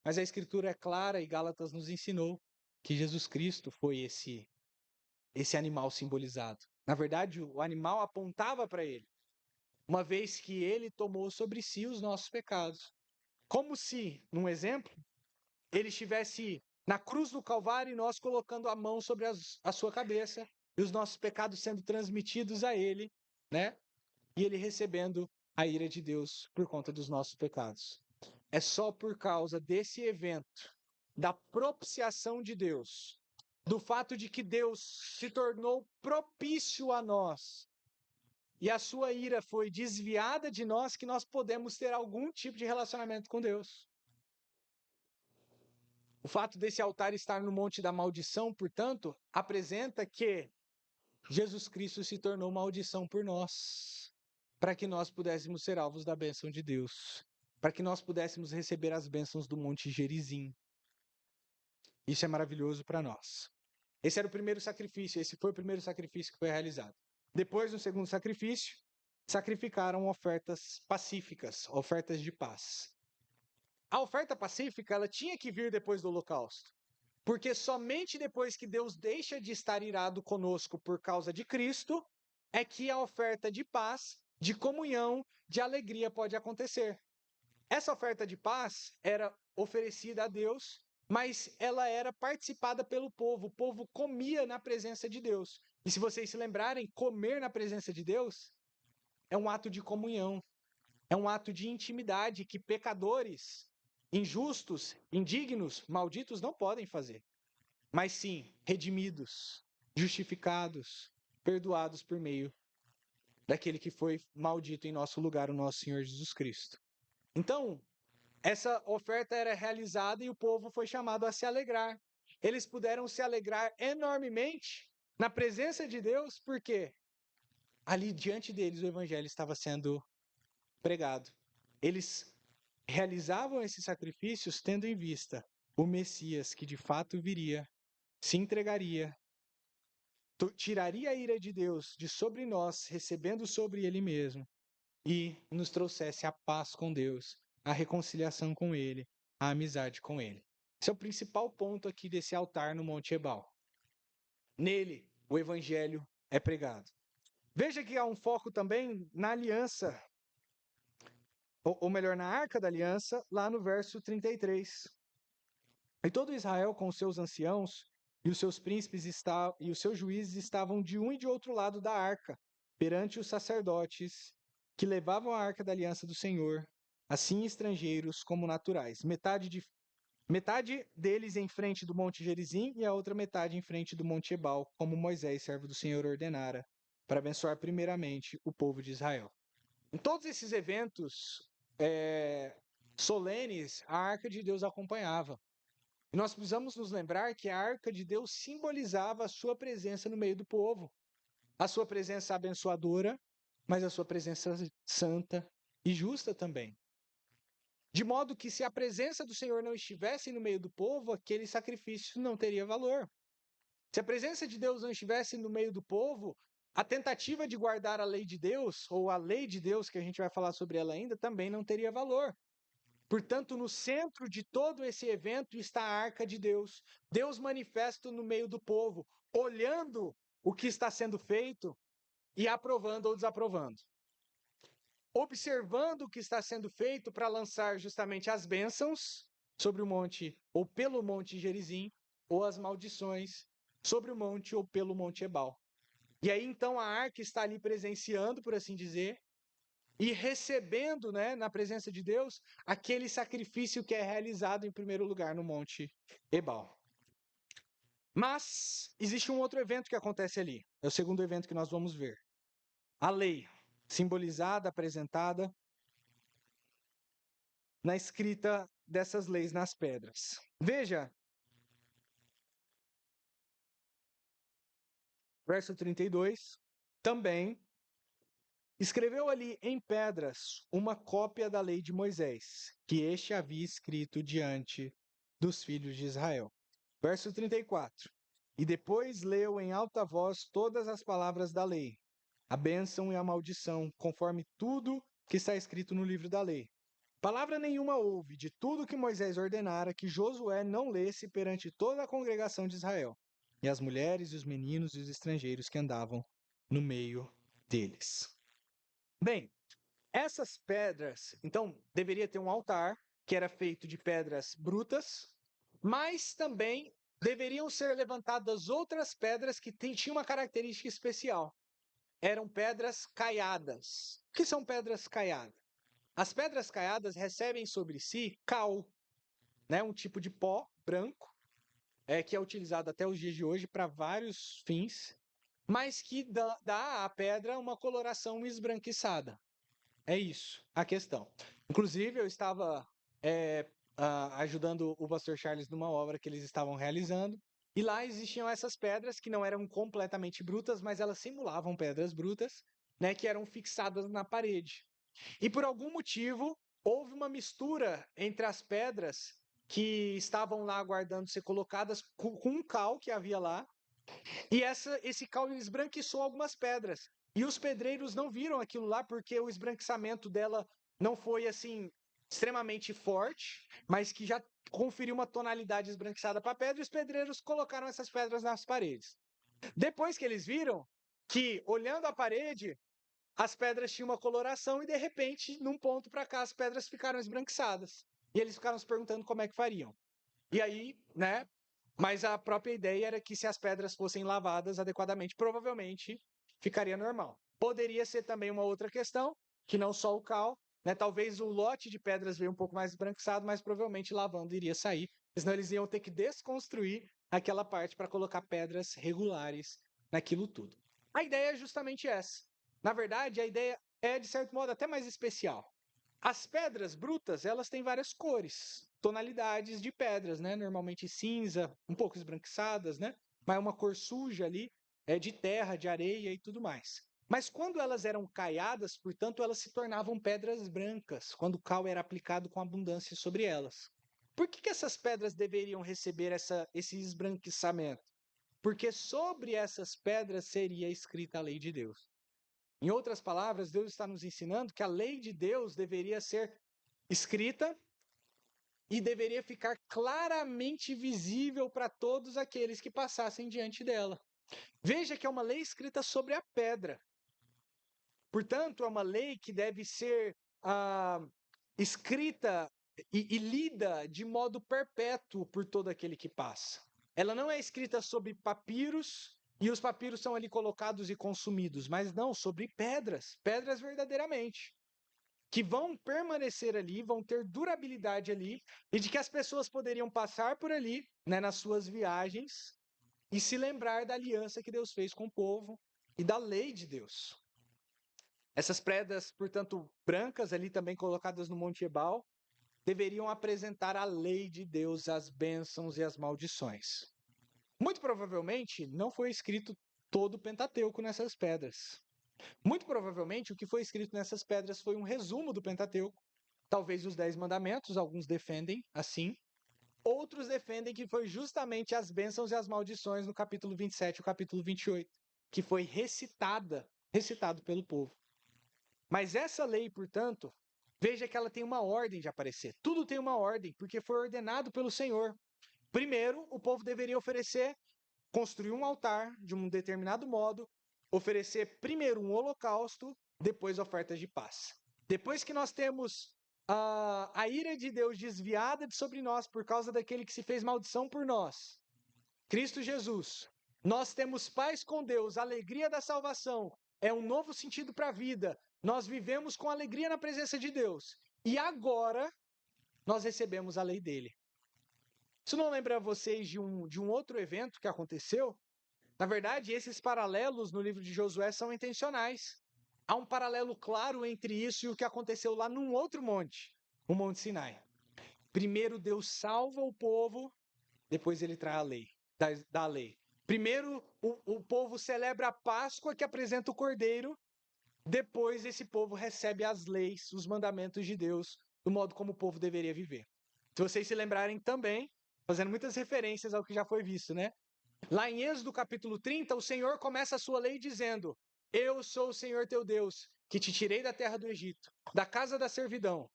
[SPEAKER 1] Mas a Escritura é clara e Gálatas nos ensinou que Jesus Cristo foi esse animal simbolizado. Na verdade, o animal apontava para ele, uma vez que ele tomou sobre si os nossos pecados. Como se, num exemplo, ele estivesse na cruz do Calvário e nós colocando a mão sobre a sua cabeça e os nossos pecados sendo transmitidos a ele, né? E ele recebendo a ira de Deus por conta dos nossos pecados. É só por causa desse evento, da propiciação de Deus, do fato de que Deus se tornou propício a nós e a sua ira foi desviada de nós, que nós podemos ter algum tipo de relacionamento com Deus. O fato desse altar estar no Monte da Maldição, portanto, apresenta que Jesus Cristo se tornou maldição por nós, para que nós pudéssemos ser alvos da bênção de Deus, para que nós pudéssemos receber as bênçãos do Monte Gerizim. Isso é maravilhoso para nós. Esse era o primeiro sacrifício, esse foi o primeiro sacrifício que foi realizado. Depois, no segundo sacrifício, sacrificaram ofertas pacíficas, ofertas de paz. A oferta pacífica, ela tinha que vir depois do holocausto. Porque somente depois que Deus deixa de estar irado conosco por causa de Cristo, é que a oferta de paz, de comunhão, de alegria pode acontecer. Essa oferta de paz era oferecida a Deus, mas ela era participada pelo povo. O povo comia na presença de Deus. E se vocês se lembrarem, comer na presença de Deus é um ato de comunhão, é um ato de intimidade que pecadores, injustos, indignos, malditos não podem fazer. Mas sim, redimidos, justificados, perdoados por meio daquele que foi maldito em nosso lugar, o nosso Senhor Jesus Cristo. Então, essa oferta era realizada e o povo foi chamado a se alegrar. Eles puderam se alegrar enormemente na presença de Deus, porque ali diante deles o evangelho estava sendo pregado. Eles realizavam esses sacrifícios tendo em vista o Messias que de fato viria, se entregaria, tiraria a ira de Deus de sobre nós, recebendo sobre ele mesmo, e nos trouxesse a paz com Deus, a reconciliação com ele, a amizade com ele. Esse é o principal ponto aqui desse altar no Monte Ebal. Nele, o evangelho é pregado. Veja que há um foco também na aliança, ou melhor, na arca da aliança, lá no verso 33. E todo Israel com os seus anciãos e os seus príncipes e os seus juízes estavam de um e de outro lado da arca, perante os sacerdotes que levavam a arca da aliança do Senhor, assim estrangeiros como naturais. Metade deles em frente do Monte Gerizim e a outra metade em frente do Monte Ebal, como Moisés, servo do Senhor, ordenara, para abençoar primeiramente o povo de Israel. Em todos esses eventos solenes, a arca de Deus acompanhava. E nós precisamos nos lembrar que a arca de Deus simbolizava a sua presença no meio do povo. A sua presença abençoadora, mas a sua presença santa e justa também. De modo que se a presença do Senhor não estivesse no meio do povo, aquele sacrifício não teria valor. Se a presença de Deus não estivesse no meio do povo, a tentativa de guardar a lei de Deus, ou a lei de Deus, que a gente vai falar sobre ela ainda, também não teria valor. Portanto, no centro de todo esse evento está a arca de Deus. Deus manifesto no meio do povo, olhando o que está sendo feito e aprovando ou desaprovando. Observando o que está sendo feito para lançar justamente as bênçãos sobre o monte, ou pelo monte Gerizim, ou as maldições sobre o monte ou pelo monte Ebal. E aí então a arca está ali presenciando, por assim dizer, e recebendo, na presença de Deus, aquele sacrifício que é realizado em primeiro lugar no Monte Ebal. Mas existe um outro evento que acontece ali. É o segundo evento que nós vamos ver. A lei, simbolizada, apresentada na escrita dessas leis nas pedras. Veja, verso 32, também escreveu ali em pedras uma cópia da lei de Moisés, que este havia escrito diante dos filhos de Israel. Verso 34. E depois leu em alta voz todas as palavras da lei, a bênção e a maldição, conforme tudo que está escrito no livro da lei. Palavra nenhuma houve de tudo que Moisés ordenara que Josué não lesse perante toda a congregação de Israel, e as mulheres, e os meninos e os estrangeiros que andavam no meio deles. Bem, essas pedras, então, deveria ter um altar que era feito de pedras brutas, mas também deveriam ser levantadas outras pedras que tinham uma característica especial. Eram pedras caiadas. O que são pedras caiadas? As pedras caiadas recebem sobre si cal, um tipo de pó branco, que é utilizado até os dias de hoje para vários fins, mas que dá à pedra uma coloração esbranquiçada. É isso a questão. Inclusive, eu estava ajudando o pastor Charles numa obra que eles estavam realizando, e lá existiam essas pedras que não eram completamente brutas, mas elas simulavam pedras brutas, que eram fixadas na parede. E por algum motivo, houve uma mistura entre as pedras que estavam lá aguardando ser colocadas com um cal que havia lá, e esse cal esbranquiçou algumas pedras. E os pedreiros não viram aquilo lá porque o esbranquiçamento dela não foi assim extremamente forte, mas que já conferiu uma tonalidade esbranquiçada para a pedra, e os pedreiros colocaram essas pedras nas paredes. Depois que eles viram que, olhando a parede, as pedras tinham uma coloração e, de repente, num ponto para cá, as pedras ficaram esbranquiçadas. E eles ficaram se perguntando como é que fariam. E aí, mas a própria ideia era que se as pedras fossem lavadas adequadamente, provavelmente ficaria normal. Poderia ser também uma outra questão, que não só o cal, talvez o lote de pedras veio um pouco mais esbranquiçado, mas provavelmente lavando iria sair, senão eles iam ter que desconstruir aquela parte para colocar pedras regulares naquilo tudo. A ideia é justamente essa. Na verdade, a ideia é, de certo modo, até mais especial. As pedras brutas, elas têm várias cores, tonalidades de pedras, né? Normalmente cinza, um pouco esbranquiçadas, né? Mas uma cor suja ali, de terra, de areia e tudo mais. Mas quando elas eram caiadas, portanto, elas se tornavam pedras brancas, quando o cal era aplicado com abundância sobre elas. Por que essas pedras deveriam receber esse esbranquiçamento? Porque sobre essas pedras seria escrita a lei de Deus. Em outras palavras, Deus está nos ensinando que a lei de Deus deveria ser escrita e deveria ficar claramente visível para todos aqueles que passassem diante dela. Veja que é uma lei escrita sobre a pedra. Portanto, é uma lei que deve ser escrita e lida de modo perpétuo por todo aquele que passa. Ela não é escrita sobre papiros, e os papiros são ali colocados e consumidos, mas não, sobre pedras, pedras verdadeiramente, que vão permanecer ali, vão ter durabilidade ali, e de que as pessoas poderiam passar por ali, né, nas suas viagens, e se lembrar da aliança que Deus fez com o povo e da lei de Deus. Essas pedras, portanto, brancas ali também colocadas no Monte Ebal, deveriam apresentar a lei de Deus, as bênçãos e as maldições. Muito provavelmente não foi escrito todo o Pentateuco nessas pedras. Muito provavelmente o que foi escrito nessas pedras foi um resumo do Pentateuco, talvez os 10 mandamentos, alguns defendem assim, outros defendem que foi justamente as bênçãos e as maldições no capítulo 27 e o capítulo 28, que foi recitado pelo povo. Mas essa lei, portanto, veja que ela tem uma ordem de aparecer. Tudo tem uma ordem, porque foi ordenado pelo Senhor. Primeiro, o povo deveria construir um altar de um determinado modo, oferecer primeiro um holocausto, depois ofertas de paz. Depois que nós temos a ira de Deus desviada de sobre nós por causa daquele que se fez maldição por nós, Cristo Jesus, nós temos paz com Deus, a alegria da salvação, é um novo sentido para a vida. Nós vivemos com alegria na presença de Deus. E agora nós recebemos a lei dele. Isso não lembra vocês de um outro evento que aconteceu? Na verdade, esses paralelos no livro de Josué são intencionais. Há um paralelo claro entre isso e o que aconteceu lá num outro monte, o Monte Sinai. Primeiro Deus salva o povo, depois ele traz a lei, dá a lei. Primeiro o povo celebra a Páscoa que apresenta o Cordeiro, depois esse povo recebe as leis, os mandamentos de Deus, do modo como o povo deveria viver. Se vocês se lembrarem também, fazendo muitas referências ao que já foi visto, né? Lá em Êxodo capítulo 30, o Senhor começa a sua lei dizendo: Eu sou o Senhor teu Deus, que te tirei da terra do Egito, da casa da servidão.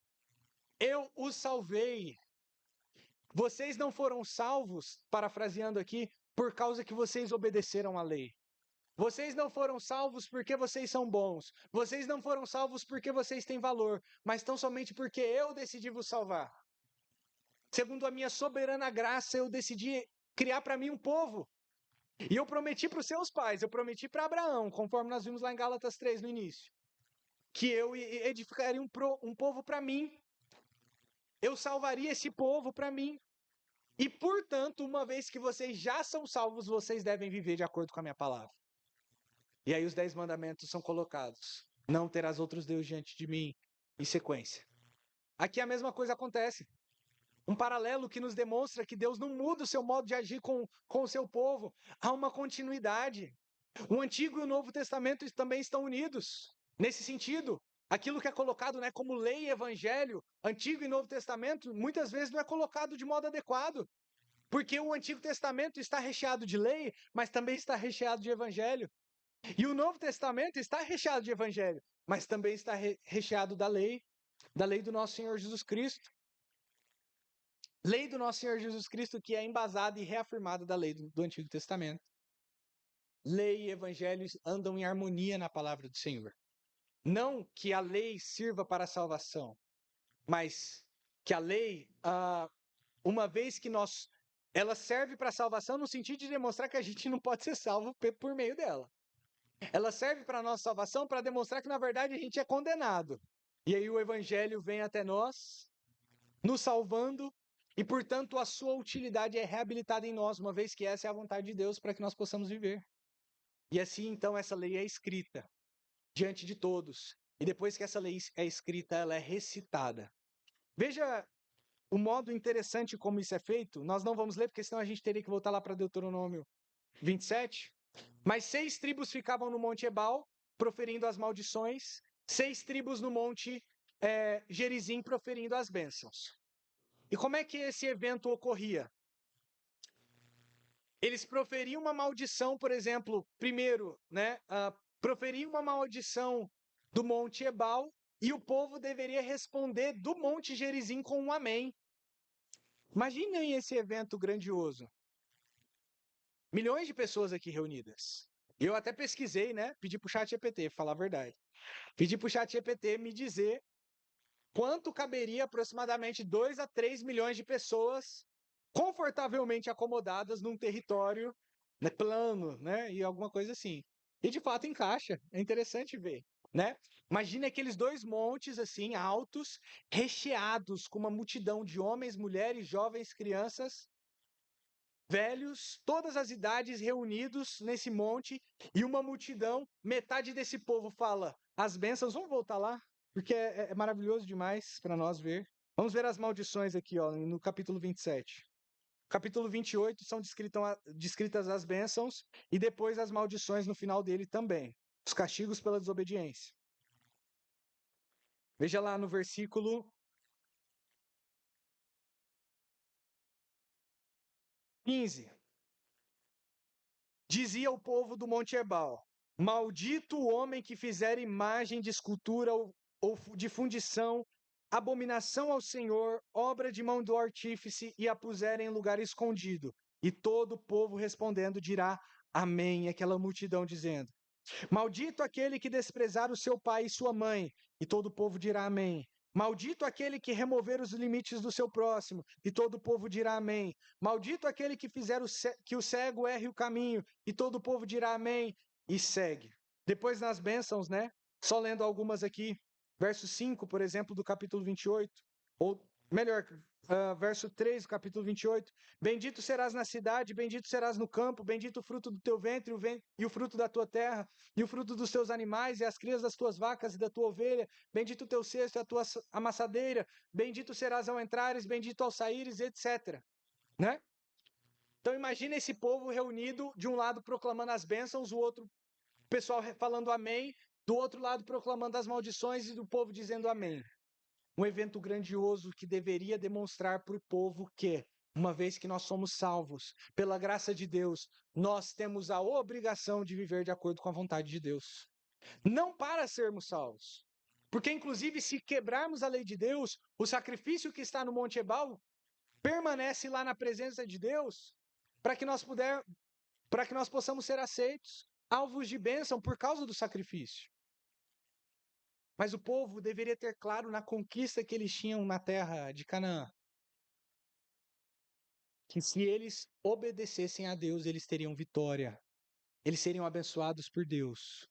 [SPEAKER 1] Eu os salvei. Vocês não foram salvos, parafraseando aqui, por causa que vocês obedeceram à lei. Vocês não foram salvos porque vocês são bons. Vocês não foram salvos porque vocês têm valor, mas tão somente porque eu decidi vos salvar. Segundo a minha soberana graça, eu decidi criar para mim um povo. E eu prometi para os seus pais, eu prometi para Abraão, conforme nós vimos lá em Gálatas 3 no início, que eu edificaria um povo para mim. Eu salvaria esse povo para mim. E, portanto, uma vez que vocês já são salvos, vocês devem viver de acordo com a minha palavra. E aí os 10 mandamentos são colocados. Não terás outros deuses diante de mim, em sequência. Aqui a mesma coisa acontece. Um paralelo que nos demonstra que Deus não muda o seu modo de agir com o seu povo. Há uma continuidade. O Antigo e o Novo Testamento também estão unidos. Nesse sentido, aquilo que é colocado, né, como lei e evangelho, Antigo e Novo Testamento, muitas vezes não é colocado de modo adequado. Porque o Antigo Testamento está recheado de lei, mas também está recheado de evangelho. E o Novo Testamento está recheado de evangelho, mas também está recheado da lei do nosso Senhor Jesus Cristo. Lei do nosso Senhor Jesus Cristo que é embasada e reafirmada da lei do Antigo Testamento. Lei e evangelho andam em harmonia na palavra do Senhor. Não que a lei sirva para a salvação, mas que a lei, uma vez que ela serve para a salvação no sentido de demonstrar que a gente não pode ser salvo por meio dela. Ela serve para a nossa salvação para demonstrar que, na verdade, a gente é condenado. E aí o evangelho vem até nós, nos salvando, e, portanto, a sua utilidade é reabilitada em nós, uma vez que essa é a vontade de Deus para que nós possamos viver. E assim, então, essa lei é escrita diante de todos. e depois que essa lei é escrita, ela é recitada. Veja o modo interessante como isso é feito. Nós não vamos ler, porque senão a gente teria que voltar lá para Deuteronômio 27. Mas 6 tribos ficavam no Monte Ebal, proferindo as maldições. 6 tribos no Monte Gerizim, proferindo as bênçãos. E como é que esse evento ocorria? Eles proferiam uma maldição, por exemplo, primeiro, proferiam uma maldição do Monte Ebal, e o povo deveria responder do Monte Gerizim com um amém. Imaginem esse evento grandioso. Milhões de pessoas aqui reunidas. Eu até pesquisei, pedi para o ChatGPT, falar a verdade. Pedi para o ChatGPT me dizer quanto caberia aproximadamente 2 a 3 milhões de pessoas confortavelmente acomodadas num território plano, e alguma coisa assim. E de fato encaixa, é interessante ver, Imagine aqueles 2 montes assim altos, recheados com uma multidão de homens, mulheres, jovens, crianças, velhos, todas as idades reunidos nesse monte, e uma multidão, metade desse povo fala as bênçãos. Vamos voltar lá, porque é maravilhoso demais para nós ver. Vamos ver as maldições aqui, no capítulo 27. Capítulo 28 são descritas as bênçãos e depois as maldições no final dele também. Os castigos pela desobediência. Veja lá no versículo 15. Dizia o povo do Monte Ebal: maldito o homem que fizer imagem de escultura ou de fundição, abominação ao Senhor, obra de mão do artífice, e a puser em lugar escondido. E todo o povo respondendo dirá amém. E aquela multidão dizendo: maldito aquele que desprezar o seu pai e sua mãe. E todo o povo dirá amém. Maldito aquele que remover os limites do seu próximo, e todo o povo dirá amém. Maldito aquele que fizer que o cego erre o caminho, e todo o povo dirá amém, e segue. Depois nas bênçãos, só lendo algumas aqui, verso 5, por exemplo, do capítulo 28, ou melhor, verso 3 do capítulo 28. Bendito serás na cidade, bendito serás no campo, bendito o fruto do teu ventre e o fruto da tua terra, e o fruto dos teus animais, e as crias das tuas vacas e da tua ovelha, bendito o teu cesto e a tua amassadeira, bendito serás ao entrares, bendito ao saíres, etc. Então imagina esse povo reunido, de um lado proclamando as bênçãos, o outro pessoal falando amém, do outro lado proclamando as maldições e do povo dizendo amém. Um evento grandioso que deveria demonstrar para o povo que, uma vez que nós somos salvos, pela graça de Deus, nós temos a obrigação de viver de acordo com a vontade de Deus. Não para sermos salvos. Porque, inclusive, se quebrarmos a lei de Deus, o sacrifício que está no Monte Ebal permanece lá na presença de Deus para que nós possamos ser aceitos, alvos de bênção por causa do sacrifício. Mas o povo deveria ter claro na conquista que eles tinham na terra de Canaã, que se eles obedecessem a Deus, eles teriam vitória. Eles seriam abençoados por Deus.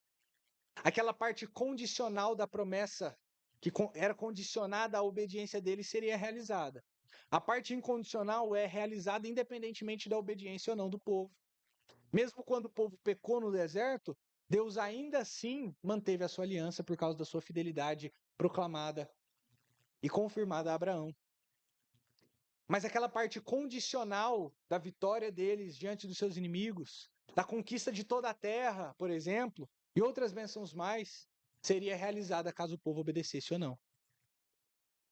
[SPEAKER 1] Aquela parte condicional da promessa, que era condicionada à obediência deles, seria realizada. A parte incondicional é realizada independentemente da obediência ou não do povo. Mesmo quando o povo pecou no deserto, Deus ainda assim manteve a sua aliança por causa da sua fidelidade proclamada e confirmada a Abraão. Mas aquela parte condicional da vitória deles diante dos seus inimigos, da conquista de toda a terra, por exemplo, e outras bênçãos mais, seria realizada caso o povo obedecesse ou não.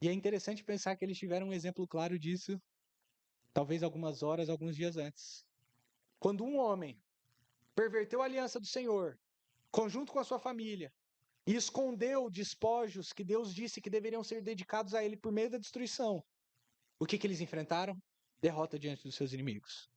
[SPEAKER 1] E é interessante pensar que eles tiveram um exemplo claro disso, talvez algumas horas, alguns dias antes. Quando um homem perverteu a aliança do Senhor, conjunto com a sua família, e escondeu despojos que Deus disse que deveriam ser dedicados a ele por meio da destruição, o que eles enfrentaram? Derrota diante dos seus inimigos.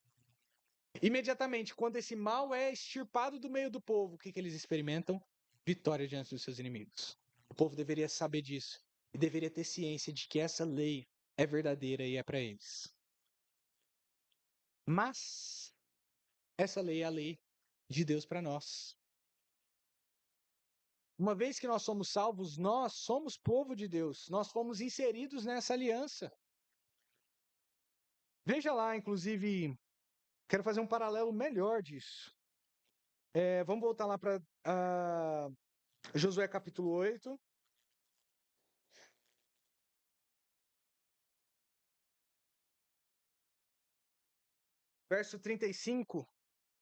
[SPEAKER 1] Imediatamente, quando esse mal é extirpado do meio do povo, o que eles experimentam? Vitória diante dos seus inimigos. O povo deveria saber disso e deveria ter ciência de que essa lei é verdadeira e é para eles. Mas essa lei é a lei de Deus para nós. Uma vez que nós somos salvos, nós somos povo de Deus. Nós fomos inseridos nessa aliança. Veja lá, inclusive, quero fazer um paralelo melhor disso. Vamos voltar lá para Josué capítulo 8. verso 35.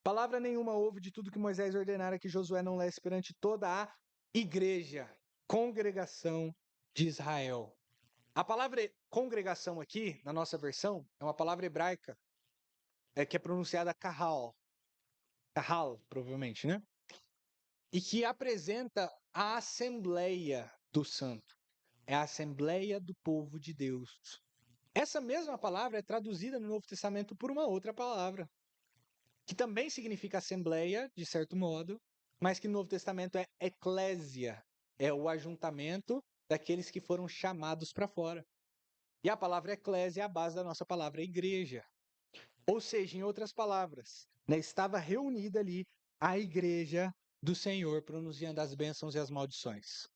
[SPEAKER 1] Palavra nenhuma houve de tudo que Moisés ordenara que Josué não lesse perante toda a igreja, congregação de Israel. A palavra congregação aqui, na nossa versão, é uma palavra hebraica, que é pronunciada kahal. Kahal, provavelmente, né? E que apresenta a assembleia do santo. É a assembleia do povo de Deus. Essa mesma palavra é traduzida no Novo Testamento por uma outra palavra, que também significa assembleia, de certo modo, mas que no Novo Testamento é eclésia, é o ajuntamento daqueles que foram chamados para fora. E a palavra eclésia é a base da nossa palavra igreja. Ou seja, em outras palavras, né, estava reunida ali a igreja do Senhor, pronunciando as bênçãos e as maldições.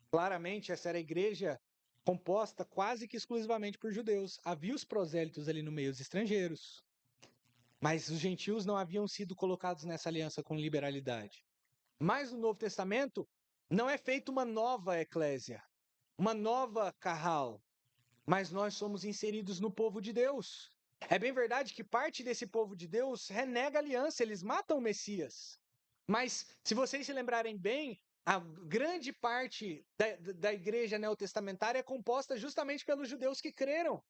[SPEAKER 1] Claramente, essa era a igreja composta quase que exclusivamente por judeus. Havia os prosélitos ali no meio, os estrangeiros. Mas os gentios não haviam sido colocados nessa aliança com liberalidade. Mas no Novo Testamento, não é feita uma nova eclésia, uma nova carral, mas nós somos inseridos no povo de Deus. É bem verdade que parte desse povo de Deus renega a aliança, eles matam o Messias. Mas, se vocês se lembrarem bem, a grande parte da igreja neotestamentária é composta justamente pelos judeus que creram.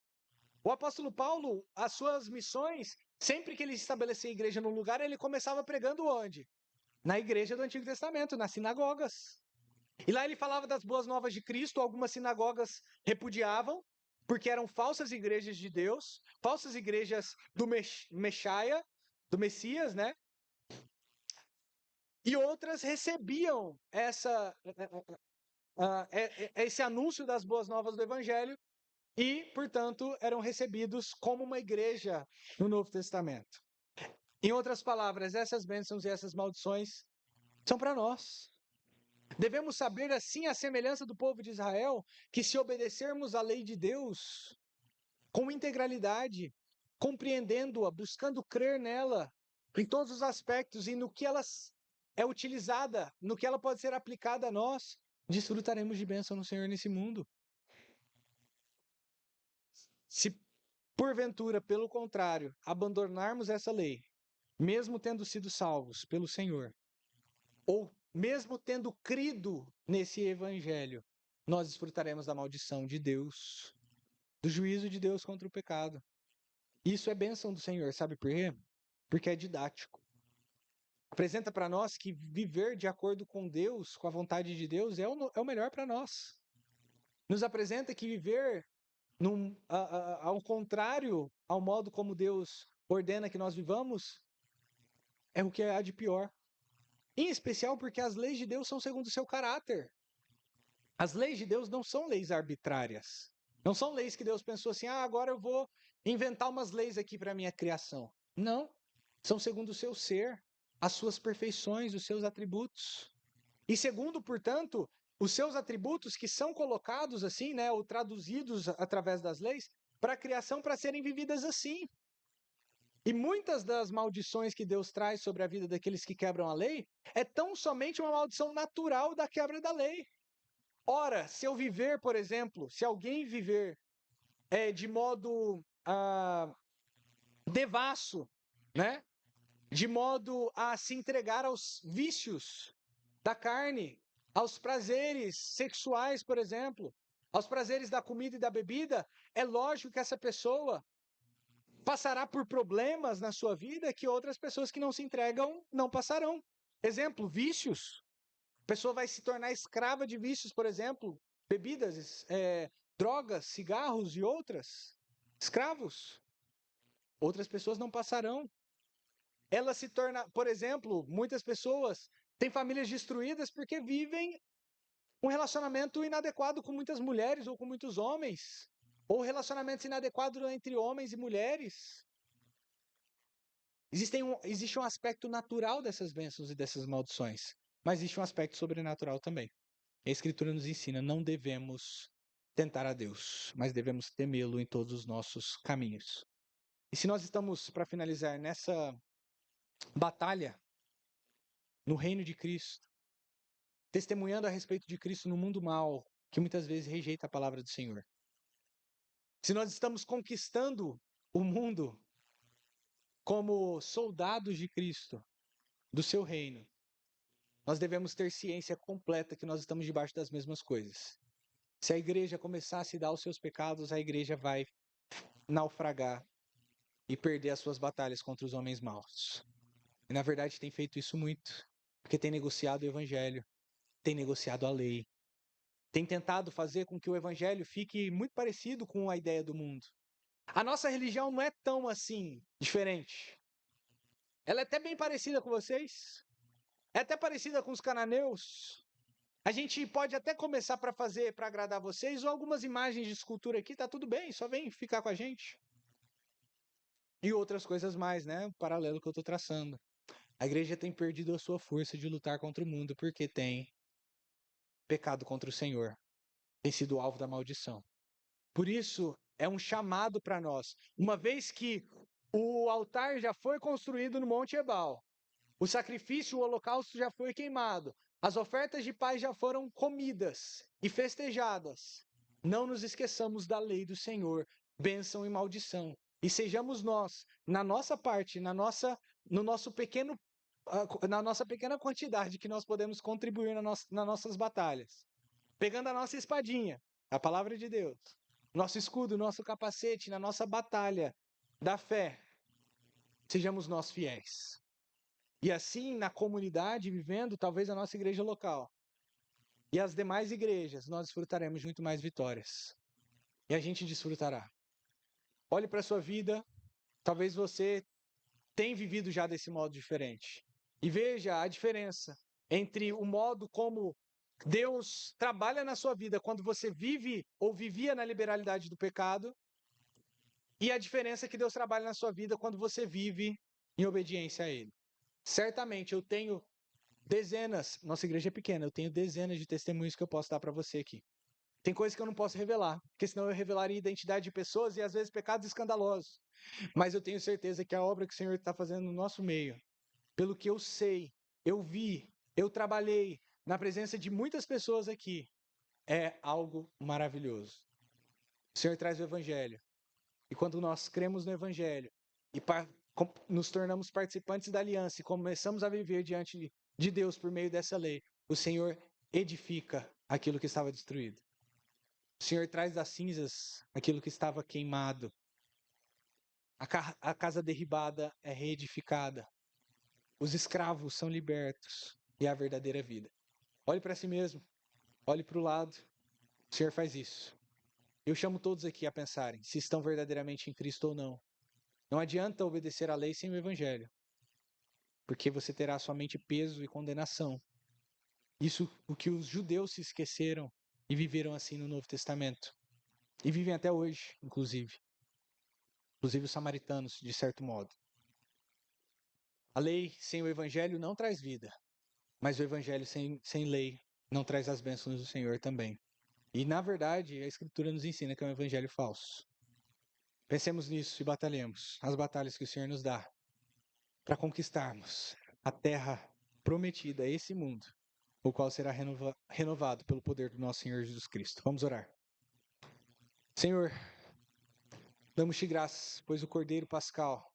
[SPEAKER 1] O apóstolo Paulo, as suas missões, sempre que ele estabelecia a igreja num lugar, ele começava pregando onde? Na igreja do Antigo Testamento, nas sinagogas. E lá ele falava das boas novas de Cristo, algumas sinagogas repudiavam, porque eram falsas igrejas de Deus, falsas igrejas do Messias, do Messias, né? E outras recebiam esse anúncio das boas novas do Evangelho e, portanto, eram recebidos como uma igreja no Novo Testamento. Em outras palavras, essas bênçãos e essas maldições são para nós. Devemos saber, assim, a semelhança do povo de Israel, que se obedecermos à lei de Deus com integralidade, compreendendo-a, buscando crer nela em todos os aspectos e no que ela é utilizada, no que ela pode ser aplicada a nós, desfrutaremos de bênção no Senhor nesse mundo. Se porventura, pelo contrário, abandonarmos essa lei, mesmo tendo sido salvos pelo Senhor, ou mesmo tendo crido nesse evangelho, nós desfrutaremos da maldição de Deus, do juízo de Deus contra o pecado. Isso é bênção do Senhor, sabe por quê? Porque é didático. Apresenta para nós que viver de acordo com Deus, com a vontade de Deus, é o melhor para nós. Nos apresenta que viver ao contrário ao modo como Deus ordena que nós vivamos é o que há de pior. Em especial porque as leis de Deus são segundo o seu caráter. As leis de Deus não são leis arbitrárias. Não são leis que Deus pensou assim, agora eu vou inventar umas leis aqui para a minha criação. Não. São segundo o seu ser, as suas perfeições, os seus atributos. E segundo, portanto, os seus atributos que são colocados assim, né, ou traduzidos através das leis, para a criação para serem vividas assim. E muitas das maldições que Deus traz sobre a vida daqueles que quebram a lei é tão somente uma maldição natural da quebra da lei. Ora, se eu viver, por exemplo, se alguém viver de modo devasso, né? De modo a se entregar aos vícios da carne, aos prazeres sexuais, por exemplo, aos prazeres da comida e da bebida, é lógico que essa pessoa passará por problemas na sua vida que outras pessoas que não se entregam não passarão. Exemplo, vícios. A pessoa vai se tornar escrava de vícios, por exemplo, bebidas, drogas, cigarros e outras. Escravos. Outras pessoas não passarão. Ela se torna, por exemplo, muitas pessoas têm famílias destruídas porque vivem um relacionamento inadequado com muitas mulheres ou com muitos homens, ou relacionamentos inadequados entre homens e mulheres. Existe um aspecto natural dessas bênçãos e dessas maldições, mas existe um aspecto sobrenatural também. A Escritura nos ensina, não devemos tentar a Deus, mas devemos temê-lo em todos os nossos caminhos. E se nós estamos, para finalizar, nessa batalha no reino de Cristo, testemunhando a respeito de Cristo no mundo mal, que muitas vezes rejeita a palavra do Senhor. Se nós estamos conquistando o mundo como soldados de Cristo, do seu reino, nós devemos ter ciência completa que nós estamos debaixo das mesmas coisas. Se a igreja começar a se dar os seus pecados, a igreja vai naufragar e perder as suas batalhas contra os homens maus. E na verdade tem feito isso muito, porque tem negociado o evangelho, tem negociado a lei, tem tentado fazer com que o evangelho fique muito parecido com a ideia do mundo. A nossa religião não é tão assim diferente. Ela é até bem parecida com vocês. É até parecida com os cananeus. A gente pode até começar para fazer, para agradar vocês, ou algumas imagens de escultura aqui, tá tudo bem, só vem ficar com a gente. E outras coisas mais, né? O paralelo que eu estou traçando. A igreja tem perdido a sua força de lutar contra o mundo porque tem pecado contra o Senhor. Tem sido alvo da maldição. Por isso, é um chamado para nós. Uma vez que o altar já foi construído no Monte Ebal, o sacrifício, o holocausto já foi queimado, as ofertas de paz já foram comidas e festejadas. Não nos esqueçamos da lei do Senhor, bênção e maldição. E sejamos nós, na nossa parte, no nosso pequeno, na nossa pequena quantidade que nós podemos contribuir nas nossas batalhas. Pegando a nossa espadinha, a palavra de Deus, nosso escudo, nosso capacete, na nossa batalha da fé, sejamos nós fiéis. E assim, na comunidade, vivendo, talvez a nossa igreja local e as demais igrejas, nós desfrutaremos muito mais vitórias. E a gente desfrutará. Olhe para a sua vida, talvez você tenha vivido já desse modo diferente. E veja a diferença entre o modo como Deus trabalha na sua vida quando você vive ou vivia na liberalidade do pecado e a diferença que Deus trabalha na sua vida quando você vive em obediência a Ele. Certamente eu tenho dezenas, nossa igreja é pequena, eu tenho dezenas de testemunhos que eu posso dar para você aqui. Tem coisas que eu não posso revelar, porque senão eu revelaria a identidade de pessoas e às vezes pecados escandalosos. Mas eu tenho certeza que a obra que o Senhor está fazendo no nosso meio, pelo que eu sei, eu vi, eu trabalhei na presença de muitas pessoas aqui, é algo maravilhoso. O Senhor traz o Evangelho. E quando nós cremos no Evangelho e nos tornamos participantes da aliança e começamos a viver diante de Deus por meio dessa lei, o Senhor edifica aquilo que estava destruído. O Senhor traz das cinzas aquilo que estava queimado. A casa derribada é reedificada. Os escravos são libertos e a verdadeira vida. Olhe para si mesmo. Olhe para o lado. O Senhor faz isso. Eu chamo todos aqui a pensarem se estão verdadeiramente em Cristo ou não. Não adianta obedecer à lei sem o Evangelho, porque você terá somente peso e condenação. Isso o que os judeus se esqueceram e viveram assim no Novo Testamento. E vivem até hoje, inclusive. Inclusive os samaritanos, de certo modo. A lei sem o Evangelho não traz vida, mas o Evangelho sem lei não traz as bênçãos do Senhor também. E, na verdade, a Escritura nos ensina que é um Evangelho falso. Pensemos nisso e batalhemos as batalhas que o Senhor nos dá para conquistarmos a terra prometida, esse mundo, o qual será renovado pelo poder do nosso Senhor Jesus Cristo. Vamos orar. Senhor, damos-te graças, pois o Cordeiro Pascal,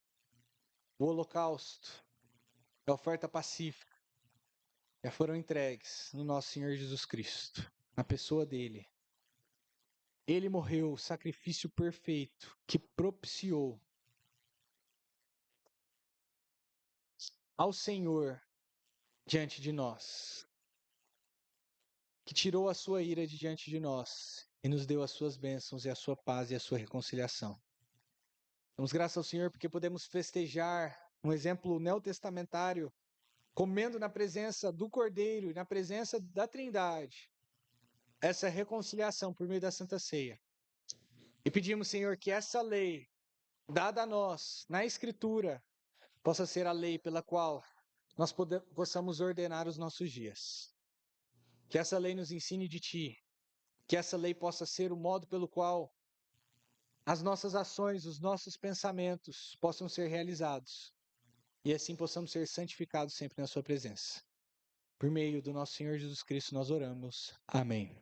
[SPEAKER 1] o holocausto, a oferta pacífica, já foram entregues no nosso Senhor Jesus Cristo, na pessoa dele. Ele morreu, o sacrifício perfeito que propiciou ao Senhor diante de nós, que tirou a sua ira de diante de nós e nos deu as suas bênçãos e a sua paz e a sua reconciliação. Damos graças ao Senhor porque podemos festejar um exemplo neotestamentário, comendo na presença do Cordeiro e na presença da Trindade, essa reconciliação por meio da Santa Ceia. E pedimos, Senhor, que essa lei, dada a nós na Escritura, possa ser a lei pela qual nós possamos ordenar os nossos dias. Que essa lei nos ensine de Ti, que essa lei possa ser o modo pelo qual as nossas ações, os nossos pensamentos possam ser realizados. E assim possamos ser santificados sempre na Sua presença. Por meio do nosso Senhor Jesus Cristo nós oramos. Amém.